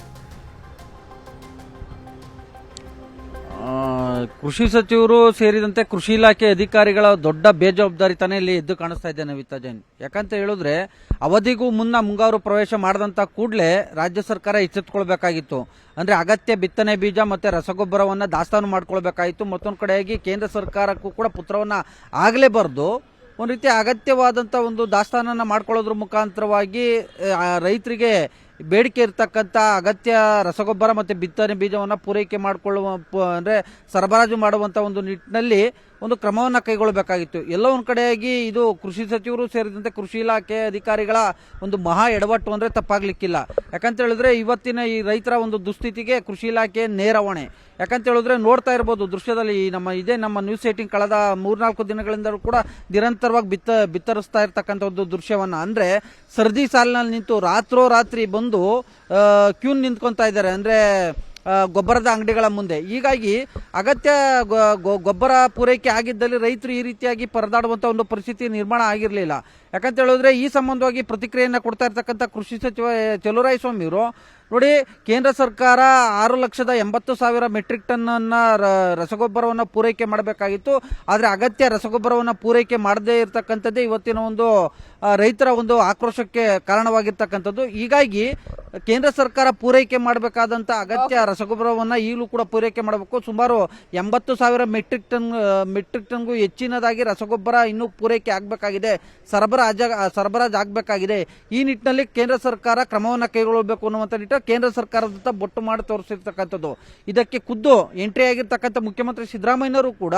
ಕೃಷಿ ಸಚಿವರು ಸೇರಿದಂತೆ ಕೃಷಿ ಇಲಾಖೆ ಅಧಿಕಾರಿಗಳ ದೊಡ್ಡ ಬೇಜವಾಬ್ದಾರಿತನ ಇಲ್ಲಿ ಎದ್ದು ಕಾಣಿಸ್ತಾ ಇದೆ ನವಿತಾ ಜೈನ್. ಯಾಕಂತ ಹೇಳಿದ್ರೆ ಅವಧಿಗೂ ಮುನ್ನ ಮುಂಗಾರು ಪ್ರವೇಶ ಮಾಡದಂತ ಕೂಡಲೇ ರಾಜ್ಯ ಸರ್ಕಾರ ಎಚ್ಚೆತ್ತುಕೊಳ್ಬೇಕಾಗಿತ್ತು. ಅಂದ್ರೆ ಅಗತ್ಯ ಬಿತ್ತನೆ ಬೀಜ ಮತ್ತೆ ರಸಗೊಬ್ಬರವನ್ನ ದಾಸ್ತಾನು ಮಾಡ್ಕೊಳ್ಬೇಕಾಗಿತ್ತು. ಮತ್ತೊಂದು ಕಡೆಯಾಗಿ ಕೇಂದ್ರ ಸರ್ಕಾರಕ್ಕೂ ಕೂಡ ಪತ್ರವನ್ನ ಆಗಲೇಬಾರ್ದು. ಒಂದು ರೀತಿ ಅಗತ್ಯವಾದಂತ ಒಂದು ದಾಸ್ತಾನನ್ನ ಮಾಡ್ಕೊಳ್ಳೋದ್ರ ಮುಖಾಂತರವಾಗಿ ರೈತರಿಗೆ ಬೇಡಿಕೆ ಇರತಕ್ಕಂಥ ಅಗತ್ಯ ರಸಗೊಬ್ಬರ ಮತ್ತು ಬಿತ್ತನೆ ಬೀಜವನ್ನು ಪೂರೈಕೆ ಮಾಡಿಕೊಳ್ಳುವ ಅಂದರೆ ಸರಬರಾಜು ಮಾಡುವಂಥ ಒಂದು ನಿಟ್ಟಿನಲ್ಲಿ ಒಂದು ಕ್ರಮವನ್ನು ಕೈಗೊಳ್ಳಬೇಕಾಗಿತ್ತು. ಎಲ್ಲ ಒಂದು ಕಡೆಯಾಗಿ ಇದು ಕೃಷಿ ಸಚಿವರು ಸೇರಿದಂತೆ ಕೃಷಿ ಇಲಾಖೆ ಅಧಿಕಾರಿಗಳ ಒಂದು ಮಹಾ ಎಡವಟ್ಟು ಅಂದರೆ ತಪ್ಪಾಗ್ಲಿಕ್ಕಿಲ್ಲ. ಯಾಕಂತ ಹೇಳಿದ್ರೆ ಇವತ್ತಿನ ಈ ರೈತರ ಒಂದು ದುಸ್ಥಿತಿಗೆ ಕೃಷಿ ಇಲಾಖೆ ನೇರ ಹೊಣೆ. ಯಾಕಂತ ಹೇಳಿದ್ರೆ ನೋಡ್ತಾ ಇರ್ಬೋದು ದೃಶ್ಯದಲ್ಲಿ ನಮ್ಮ ನ್ಯೂಸ್ 18 ಕಳೆದ 3-4 ದಿನಗಳಿಂದ ಕೂಡ ನಿರಂತರವಾಗಿ ಬಿತ್ತರಿಸ್ತಾ ಇರ್ತಕ್ಕಂಥ ಒಂದು ದೃಶ್ಯವನ್ನ, ಅಂದ್ರೆ ಸರ್ದಿ ಸಾಲಿನಲ್ಲಿ ನಿಂತು ರಾತ್ರಿ ಬಂದು ಕ್ಯೂ ನಿಂತ್ಕೊಂತಾ ಇದ್ದಾರೆ ಅಂದ್ರೆ ಗೊಬ್ಬರದ ಅಂಗಡಿಗಳ ಮುಂದೆ. ಹೀಗಾಗಿ ಅಗತ್ಯ ಗೊಬ್ಬರ ಪೂರೈಕೆ ಆಗಿದ್ದಲ್ಲಿ ರೈತರು ಈ ರೀತಿಯಾಗಿ ಪರದಾಡುವಂತ ಒಂದು ಪರಿಸ್ಥಿತಿ ನಿರ್ಮಾಣ ಆಗಿರಲಿಲ್ಲ. ಯಾಕಂತ ಹೇಳಿದ್ರೆ ಈ ಸಂಬಂಧವಾಗಿ ಪ್ರತಿಕ್ರಿಯೆಯನ್ನ ಕೊಡ್ತಾ ಇರ್ತಕ್ಕಂಥ ಕೃಷಿ ಸಚಿವ ಚಲುವರಾಯಸ್ವಾಮಿ ಅವರು ನೋಡಿ, ಕೇಂದ್ರ ಸರ್ಕಾರ 6,80,000 ಮೆಟ್ರಿಕ್ ಟನ್ ಅನ್ನ ರಸಗೊಬ್ಬರವನ್ನು ಪೂರೈಕೆ ಮಾಡಬೇಕಾಗಿತ್ತು. ಆದರೆ ಅಗತ್ಯ ರಸಗೊಬ್ಬರವನ್ನು ಪೂರೈಕೆ ಮಾಡದೇ ಇರತಕ್ಕಂಥದ್ದೇ ಇವತ್ತಿನ ಒಂದು ರೈತರ ಒಂದು ಆಕ್ರೋಶಕ್ಕೆ ಕಾರಣವಾಗಿರ್ತಕ್ಕಂಥದ್ದು. ಹೀಗಾಗಿ ಕೇಂದ್ರ ಸರ್ಕಾರ ಪೂರೈಕೆ ಮಾಡಬೇಕಾದಂತ ಅಗತ್ಯ ರಸಗೊಬ್ಬರವನ್ನ ಈಗಲೂ ಕೂಡ ಪೂರೈಕೆ ಮಾಡಬೇಕು. ಸುಮಾರು 80,000 ಮೆಟ್ರಿಕ್ ಟನ್ಗೂ ಹೆಚ್ಚಿನದಾಗಿ ರಸಗೊಬ್ಬರ ಇನ್ನೂ ಪೂರೈಕೆ ಆಗಬೇಕಾಗಿದೆ, ಸರಬರಾಜು ಆಗಬೇಕಾಗಿದೆ. ಈ ನಿಟ್ಟಿನಲ್ಲಿ ಕೇಂದ್ರ ಸರ್ಕಾರ ಕ್ರಮವನ್ನು ಕೈಗೊಳ್ಳಬೇಕು ಅನ್ನುವಂಥ ನಿಟ್ಟಿನಲ್ಲಿ ಕೇಂದ್ರ ಸರ್ಕಾರದ ಬೊಟ್ಟು ಮಾಡಿ ತೋರಿಸಿರ್ತಕ್ಕಂಥದ್ದು. ಇದಕ್ಕೆ ಖುದ್ದು ಎಂಟ್ರಿ ಆಗಿರ್ತಕ್ಕಂಥ ಮುಖ್ಯಮಂತ್ರಿ ಸಿದ್ದರಾಮಯ್ಯನವರು ಕೂಡ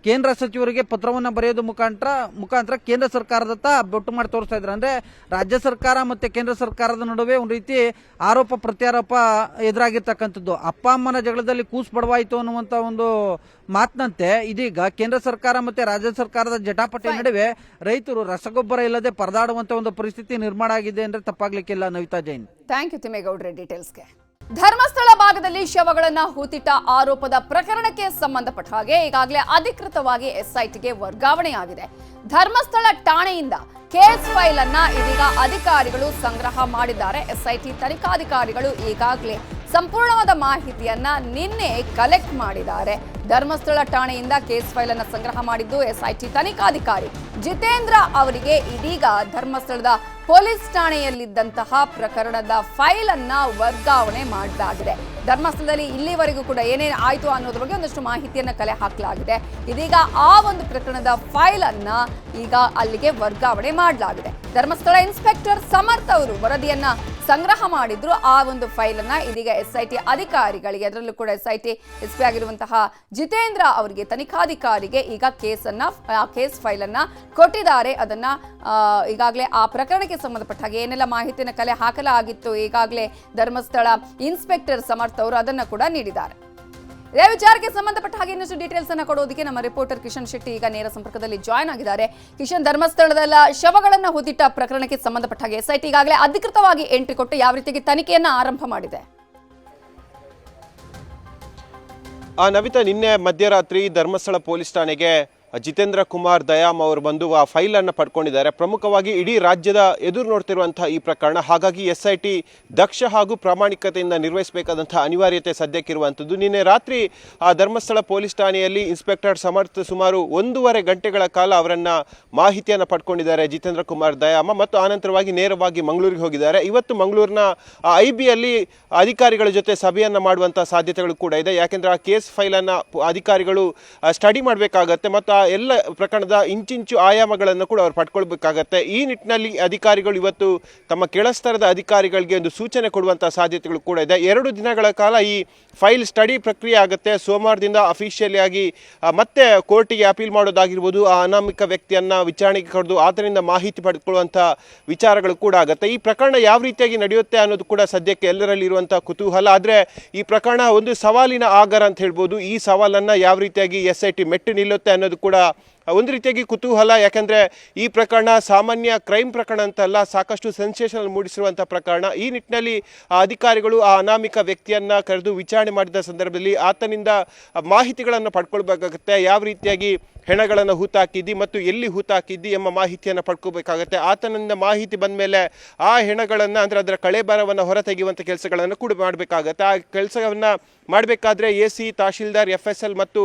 ಕೇಂದ್ರ ಸಚಿವರಿಗೆ ಪತ್ರವನ್ನ ಬರೆಯೋದು ಮುಖಾಂತರ ಕೇಂದ್ರ ಸರ್ಕಾರದತ್ತ ಬೊಟ್ಟು ಮಾಡಿ ತೋರಿಸ್ತಾ ಇದ್ರು. ಅಂದ್ರೆ ರಾಜ್ಯ ಸರ್ಕಾರ ಮತ್ತೆ ಕೇಂದ್ರ ಸರ್ಕಾರದ ನಡುವೆ ಒಂದು ರೀತಿ ಆರೋಪ ಪ್ರತ್ಯಾರೋಪ ಎದುರಾಗಿರ್ತಕ್ಕಂಥದ್ದು. ಅಪ್ಪ ಅಮ್ಮನ ಜಗಳದಲ್ಲಿ ಕೂಸು ಬಡವಾಯಿತು ಅನ್ನುವಂತ ಒಂದು ಮಾತಿನಂತೆ ಇದೀಗ ಕೇಂದ್ರ ಸರ್ಕಾರ ಮತ್ತೆ ರಾಜ್ಯ ಸರ್ಕಾರದ ಜಟಾಪಟಿ ನಡುವೆ ರೈತರು ರಸಗೊಬ್ಬರ ಇಲ್ಲದೆ ಪರದಾಡುವಂತ ಒಂದು ಪರಿಸ್ಥಿತಿ ನಿರ್ಮಾಣ ಆಗಿದೆ ಅಂದ್ರೆ ತಪ್ಪಾಗ್ಲಿಕ್ಕಿಲ್ಲ. ನವಿತಾ ಜೈನ್, ಥ್ಯಾಂಕ್ ಯು ತಿಮ್ಮೇಗೌಡ್ರೆ ಡೀಟೇಲ್ಸ್ಗೆ. ಧರ್ಮಸ್ಥಳ ಭಾಗದಲ್ಲಿ ಶವಗಳನ್ನ ಹೂತಿಟ್ಟ ಆರೋಪದ ಪ್ರಕರಣಕ್ಕೆ ಸಂಬಂಧಪಟ್ಟ ಹಾಗೆ ಈಗಾಗಲೇ ಅಧಿಕೃತವಾಗಿ ಎಸ್ಐಟಿಗೆ ವರ್ಗಾವಣೆಯಾಗಿದೆ. ಧರ್ಮಸ್ಥಳ ಠಾಣೆಯಿಂದ ಕೇಸ್ ಫೈಲ್ ಅನ್ನ ಇದೀಗ ಅಧಿಕಾರಿಗಳು ಸಂಗ್ರಹ ಮಾಡಿದ್ದಾರೆ. ಎಸ್ಐಟಿ ತನಿಖಾಧಿಕಾರಿಗಳು ಈಗಾಗಲೇ ಸಂಪೂರ್ಣವಾದ ಮಾಹಿತಿಯನ್ನ ನಿನ್ನೆ ಕಲೆಕ್ಟ್ ಮಾಡಿದ್ದಾರೆ. ಧರ್ಮಸ್ಥಳ ಠಾಣೆಯಿಂದ ಕೇಸ್ ಫೈಲ್ ಅನ್ನ ಸಂಗ್ರಹ ಮಾಡಿದ್ದು ಎಸ್ಐಟಿ ತನಿಖಾಧಿಕಾರಿ ಜಿತೇಂದ್ರ ಅವರಿಗೆ ಇದೀಗ ಧರ್ಮಸ್ಥಳದ ಪೊಲೀಸ್ ಠಾಣೆಯಲ್ಲಿದ್ದಂತಹ ಪ್ರಕರಣದ ಫೈಲ್ ಅನ್ನ ವರ್ಗಾವಣೆ ಮಾಡಲಾಗಿದೆ. ಧರ್ಮಸ್ಥಳದಲ್ಲಿ ಇಲ್ಲಿವರೆಗೂ ಕೂಡ ಏನೇನು ಆಯ್ತು ಅನ್ನೋದ್ರ ಬಗ್ಗೆ ಒಂದಷ್ಟು ಮಾಹಿತಿಯನ್ನ ಕಲೆ ಹಾಕಲಾಗಿದೆ. ಇದೀಗ ಆ ಒಂದು ಪ್ರಕರಣದ ಫೈಲ್ ಅನ್ನ ಈಗ ಅಲ್ಲಿಗೆ ವರ್ಗಾವಣೆ ಮಾಡಲಾಗಿದೆ. ಧರ್ಮಸ್ಥಳ ಇನ್ಸ್ಪೆಕ್ಟರ್ ಸಮರ್ಥ್ ಅವರು ವರದಿಯನ್ನ ಸಂಗ್ರಹ ಮಾಡಿದ್ರು. ಆ ಒಂದು ಫೈಲ್ ಅನ್ನ ಇದೀಗ ಎಸ್ಐಟಿ ಅಧಿಕಾರಿಗಳಿಗೆ, ಅದರಲ್ಲೂ ಕೂಡ ಎಸ್ಐಟಿ ಎಸ್ಪಿ ಆಗಿರುವಂತಹ ಜಿತೇಂದ್ರ ಅವರಿಗೆ, ತನಿಖಾಧಿಕಾರಿಗೆ ಈಗ ಕೇಸ್ ಫೈಲ್ ಅನ್ನ ಕೊಟ್ಟಿದ್ದಾರೆ. ಅದನ್ನ ಈಗಾಗಲೇ ಆ ಪ್ರಕರಣಕ್ಕೆ ಸಂಬಂಧಪಟ್ಟ ಹಾಗೆ ಏನೆಲ್ಲ ಮಾಹಿತಿಯನ್ನು ಕಲೆ ಹಾಕಲಾಗಿತ್ತು ಈಗಾಗಲೇ ಧರ್ಮಸ್ಥಳ ಇನ್ಸ್ಪೆಕ್ಟರ್ ಸಮರ್ಥ್ ಅವರು ಅದನ್ನು ಕೂಡ ನೀಡಿದ್ದಾರೆ. ಇದೇ ವಿಚಾರಕ್ಕೆ ಸಂಬಂಧಪಟ್ಟ ಹಾಗೆ ಇನ್ನಷ್ಟು ಡೀಟೇಲ್ಸ್ ಅನ್ನ ಕೊಡೋದಕ್ಕೆ ನಮ್ಮ ರಿಪೋರ್ಟರ್ ಕಿಶನ್ ಶೆಟ್ಟಿ ಈಗ ನೇರ ಸಂಪರ್ಕದಲ್ಲಿ ಜಾಯ್ನ್ ಆಗಿದ್ದಾರೆ. ಕಿಶನ್, ಧರ್ಮಸ್ಥಳದ ಶವಗಳನ್ನ ಹೂತಿಟ್ಟ ಪ್ರಕರಣಕ್ಕೆ ಸಂಬಂಧಪಟ್ಟ ಹಾಗೆ SIT ಈಗಾಗಲೇ ಅಧಿಕೃತವಾಗಿ ಎಂಟ್ರಿ ಕೊಟ್ಟು ಯಾವ ರೀತಿಯಾಗಿ ತನಿಖೆಯನ್ನ ಆರಂಭ ಮಾಡಿದೆ? ನವಿತಾ, ನಿನ್ನೆ ಮಧ್ಯರಾತ್ರಿ ಧರ್ಮಸ್ಥಳ ಪೊಲೀಸ್ ಠಾಣೆಗೆ ಜಿತೇಂದ್ರ ಕುಮಾರ್ ದಯಾಮ್ ಅವರು ಬಂದು ಆ ಫೈಲನ್ನು ಪಡ್ಕೊಂಡಿದ್ದಾರೆ. ಪ್ರಮುಖವಾಗಿ ಇಡೀ ರಾಜ್ಯದ ಎದುರು ನೋಡ್ತಿರುವಂತಹ ಈ ಪ್ರಕರಣ, ಹಾಗಾಗಿ SIT ದಕ್ಷ ಹಾಗೂ ಪ್ರಾಮಾಣಿಕತೆಯಿಂದ ನಿರ್ವಹಿಸಬೇಕಾದಂತಹ ಅನಿವಾರ್ಯತೆ ಸದ್ಯಕ್ಕಿರುವಂಥದ್ದು. ನಿನ್ನೆ ರಾತ್ರಿ ಆ ಧರ್ಮಸ್ಥಳ ಪೊಲೀಸ್ ಠಾಣೆಯಲ್ಲಿ ಇನ್ಸ್ಪೆಕ್ಟರ್ ಸಮರ್ಥ ಸುಮಾರು 1.5 ಗಂಟೆಗಳ ಕಾಲ ಅವರನ್ನು ಮಾಹಿತಿಯನ್ನು ಪಡ್ಕೊಂಡಿದ್ದಾರೆ ಜಿತೇಂದ್ರ ಕುಮಾರ್ ದಯಾಮ, ಮತ್ತು ಆನಂತರವಾಗಿ ನೇರವಾಗಿ ಮಂಗಳೂರಿಗೆ ಹೋಗಿದ್ದಾರೆ. ಇವತ್ತು ಮಂಗಳೂರಿನ IBಯಲ್ಲಿ ಅಧಿಕಾರಿಗಳ ಜೊತೆ ಸಭೆಯನ್ನು ಮಾಡುವಂಥ ಸಾಧ್ಯತೆಗಳು ಕೂಡ ಇದೆ. ಯಾಕೆಂದರೆ ಆ ಕೇಸ್ ಫೈಲನ್ನು ಅಧಿಕಾರಿಗಳು ಸ್ಟಡಿ ಮಾಡಬೇಕಾಗತ್ತೆ ಮತ್ತು ಎಲ್ಲ ಪ್ರಕರಣದ ಇಂಚಿಂಚು ಆಯಾಮಗಳನ್ನು ಕೂಡ ಅವ್ರು ಪಡ್ಕೊಳ್ಬೇಕಾಗತ್ತೆ. ಈ ನಿಟ್ಟಿನಲ್ಲಿ ಅಧಿಕಾರಿಗಳು ಇವತ್ತು ತಮ್ಮ ಕೆಳಸ್ತರದ ಅಧಿಕಾರಿಗಳಿಗೆ ಒಂದು ಸೂಚನೆ ಕೊಡುವಂಥ ಸಾಧ್ಯತೆಗಳು ಕೂಡ ಇದೆ. 2 ದಿನಗಳ ಕಾಲ ಈ ಫೈಲ್ ಸ್ಟಡಿ ಪ್ರಕ್ರಿಯೆ ಆಗುತ್ತೆ. ಸೋಮವಾರದಿಂದ ಅಫಿಷಿಯಲಿ ಆಗಿ ಮತ್ತೆ ಕೋರ್ಟಿಗೆ ಅಪೀಲ್ ಮಾಡೋದಾಗಿರ್ಬೋದು, ಆ ಅನಾಮಿಕ ವ್ಯಕ್ತಿಯನ್ನು ವಿಚಾರಣೆಗೆ ಕರೆದು ಆತನಿಂದ ಮಾಹಿತಿ ಪಡೆದುಕೊಳ್ಳುವಂಥ ವಿಚಾರಗಳು ಕೂಡ ಆಗುತ್ತೆ. ಈ ಪ್ರಕರಣ ಯಾವ ರೀತಿಯಾಗಿ ನಡೆಯುತ್ತೆ ಅನ್ನೋದು ಕೂಡ ಸದ್ಯಕ್ಕೆ ಎಲ್ಲರಲ್ಲಿ ಇರುವಂಥ ಕುತೂಹಲ. ಆದರೆ ಈ ಪ್ರಕರಣ ಒಂದು ಸವಾಲಿನ ಆಗರ ಅಂತ ಹೇಳ್ಬೋದು. ಈ ಸವಾಲನ್ನು ಯಾವ ರೀತಿಯಾಗಿ SIT ಮೆಟ್ಟಿ ನಿಲ್ಲುತ್ತೆ ಅನ್ನೋದು ಕೂಡ ಒಂದು ರೀತಿಯಾಗಿ ಕುತೂಹಲ. ಯಾಕೆಂದರೆ ಈ ಪ್ರಕರಣ ಸಾಮಾನ್ಯ ಕ್ರೈಮ್ ಪ್ರಕರಣ ಅಂತಲ್ಲ, ಸಾಕಷ್ಟು ಸೆನ್ಸೇಷನ್ ಮೂಡಿಸಿರುವಂಥ ಪ್ರಕರಣ. ಈ ನಿಟ್ಟಿನಲ್ಲಿ ಅಧಿಕಾರಿಗಳು ಆ ಅನಾಮಿಕ ವ್ಯಕ್ತಿಯನ್ನು ಕರೆದು ವಿಚಾರಣೆ ಮಾಡಿದ ಸಂದರ್ಭದಲ್ಲಿ ಆತನಿಂದ ಮಾಹಿತಿಗಳನ್ನು ಪಡ್ಕೊಳ್ಬೇಕಾಗುತ್ತೆ. ಯಾವ ರೀತಿಯಾಗಿ ಹೆಣಗಳನ್ನು ಹೂತಾಕಿದ್ದಿ ಮತ್ತು ಎಲ್ಲಿ ಹೂತಾಕಿದ್ದಿ ಎಂಬ ಮಾಹಿತಿಯನ್ನು ಪಡ್ಕೋಬೇಕಾಗತ್ತೆ. ಆತನಿಂದ ಮಾಹಿತಿ ಬಂದ ಮೇಲೆ ಆ ಹೆಣಗಳನ್ನು, ಅಂದರೆ ಅದರ ಕಳೆಬರವನ್ನು ಹೊರತೆಗೆಯುವಂಥ ಕೆಲಸಗಳನ್ನು ಕೂಡ ಮಾಡಬೇಕಾಗತ್ತೆ. ಆ ಕೆಲಸವನ್ನು ಮಾಡಬೇಕಾದ್ರೆ AC, ತಹಶೀಲ್ದಾರ್, FSL ಮತ್ತು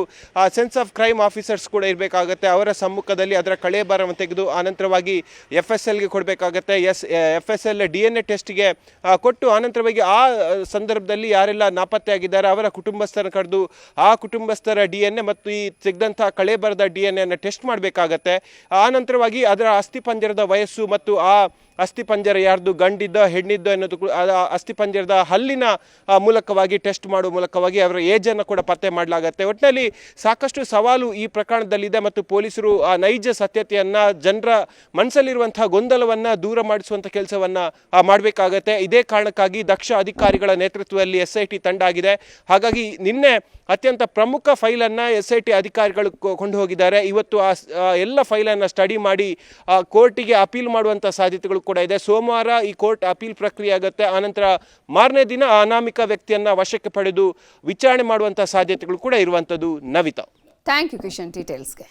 ಸೆನ್ಸ್ ಆಫ್ ಕ್ರೈಮ್ ಆಫೀಸರ್ಸ್ ಕೂಡ ಇರಬೇಕಾಗತ್ತೆ. ಅವರ ಸಮ್ಮುಖದಲ್ಲಿ ಅದರ ಕಳೆಬರವನ್ನು ತೆಗೆದು ಆನಂತರವಾಗಿ FSLಗೆ ಕೊಡಬೇಕಾಗತ್ತೆ. FSL DNA ಟೆಸ್ಟ್ಗೆ ಕೊಟ್ಟು ಆನಂತರವಾಗಿ ಆ ಸಂದರ್ಭದಲ್ಲಿ ಯಾರೆಲ್ಲ ನಾಪತ್ತೆಯಾಗಿದ್ದಾರೆ ಅವರ ಕುಟುಂಬಸ್ಥರನ್ನು ಕರೆದು ಆ ಕುಟುಂಬಸ್ಥರ DNA ಮತ್ತು ಈ ತೆಗೆದಂಥ ಕಳೆಬರದ DNA ಅನ್ನು ಟೆಸ್ಟ್ ಮಾಡಬೇಕಾಗತ್ತೆ. ಆನಂತರವಾಗಿ ಅದರ ಅಸ್ಥಿಪಂಜರದ ವಯಸ್ಸು ಮತ್ತು ಆ ಅಸ್ಥಿಪಂಜರ ಯಾರ್ದು, ಗಂಡಿದ್ದ ಹೆಣ್ಣಿದ್ದ ಅನ್ನೋದು ಅಸ್ಥಿಪಂಜರದ ಹಲ್ಲಿನ ಮೂಲಕವಾಗಿ ಟೆಸ್ಟ್ ಮಾಡುವ ಮೂಲಕವಾಗಿ ಅವರ ಏಜನ್ನು ಕೂಡ ಪತ್ತೆ ಮಾಡಲಾಗುತ್ತೆ. ಒಟ್ಟಿನಲ್ಲಿ ಸಾಕಷ್ಟು ಸವಾಲು ಈ ಪ್ರಕರಣದಲ್ಲಿದೆ ಮತ್ತು ಪೊಲೀಸರು ಆ ನೈಜ ಸತ್ಯತೆಯನ್ನು, ಜನರ ಮನಸ್ಸಲ್ಲಿರುವಂತಹ ಗೊಂದಲವನ್ನು ದೂರ ಮಾಡಿಸುವಂಥ ಕೆಲಸವನ್ನು ಮಾಡಬೇಕಾಗತ್ತೆ. ಇದೇ ಕಾರಣಕ್ಕಾಗಿ ದಕ್ಷ ಅಧಿಕಾರಿಗಳ ನೇತೃತ್ವದಲ್ಲಿ SIT ತಂಡ ಆಗಿದೆ. ಹಾಗಾಗಿ ನಿನ್ನೆ ಅತ್ಯಂತ ಪ್ರಮುಖ ಫೈಲನ್ನು SIT ಅಧಿಕಾರಿಗಳು ಕೊಂಡು ಹೋಗಿದ್ದಾರೆ. ಇವತ್ತು ಆ ಎಲ್ಲ ಫೈಲನ್ನು ಸ್ಟಡಿ ಮಾಡಿ ಕೋರ್ಟಿಗೆ ಅಪೀಲ್ ಮಾಡುವಂಥ ಸಾಧ್ಯತೆಗಳು ಕೂಡ ಇದೆ. ಸೋಮವಾರ ಈ ಕೋರ್ಟ್ ಅಪೀಲ್ ಪ್ರಕ್ರಿಯೆ ಆಗುತ್ತೆ. ಆನಂತರ ಮಾರನೇ ದಿನ ಆ ಅನಾಮಿಕ ವ್ಯಕ್ತಿಯನ್ನು ವಶಕ್ಕೆ ಪಡೆದು ವಿಚಾರಣೆ ಮಾಡುವಂಥ ಸಾಧ್ಯತೆಗಳು ಕೂಡ ಇರುವಂಥದ್ದು. Navita, thank you Kishan ಡೀಟೇಲ್ಸ್ಗೆ.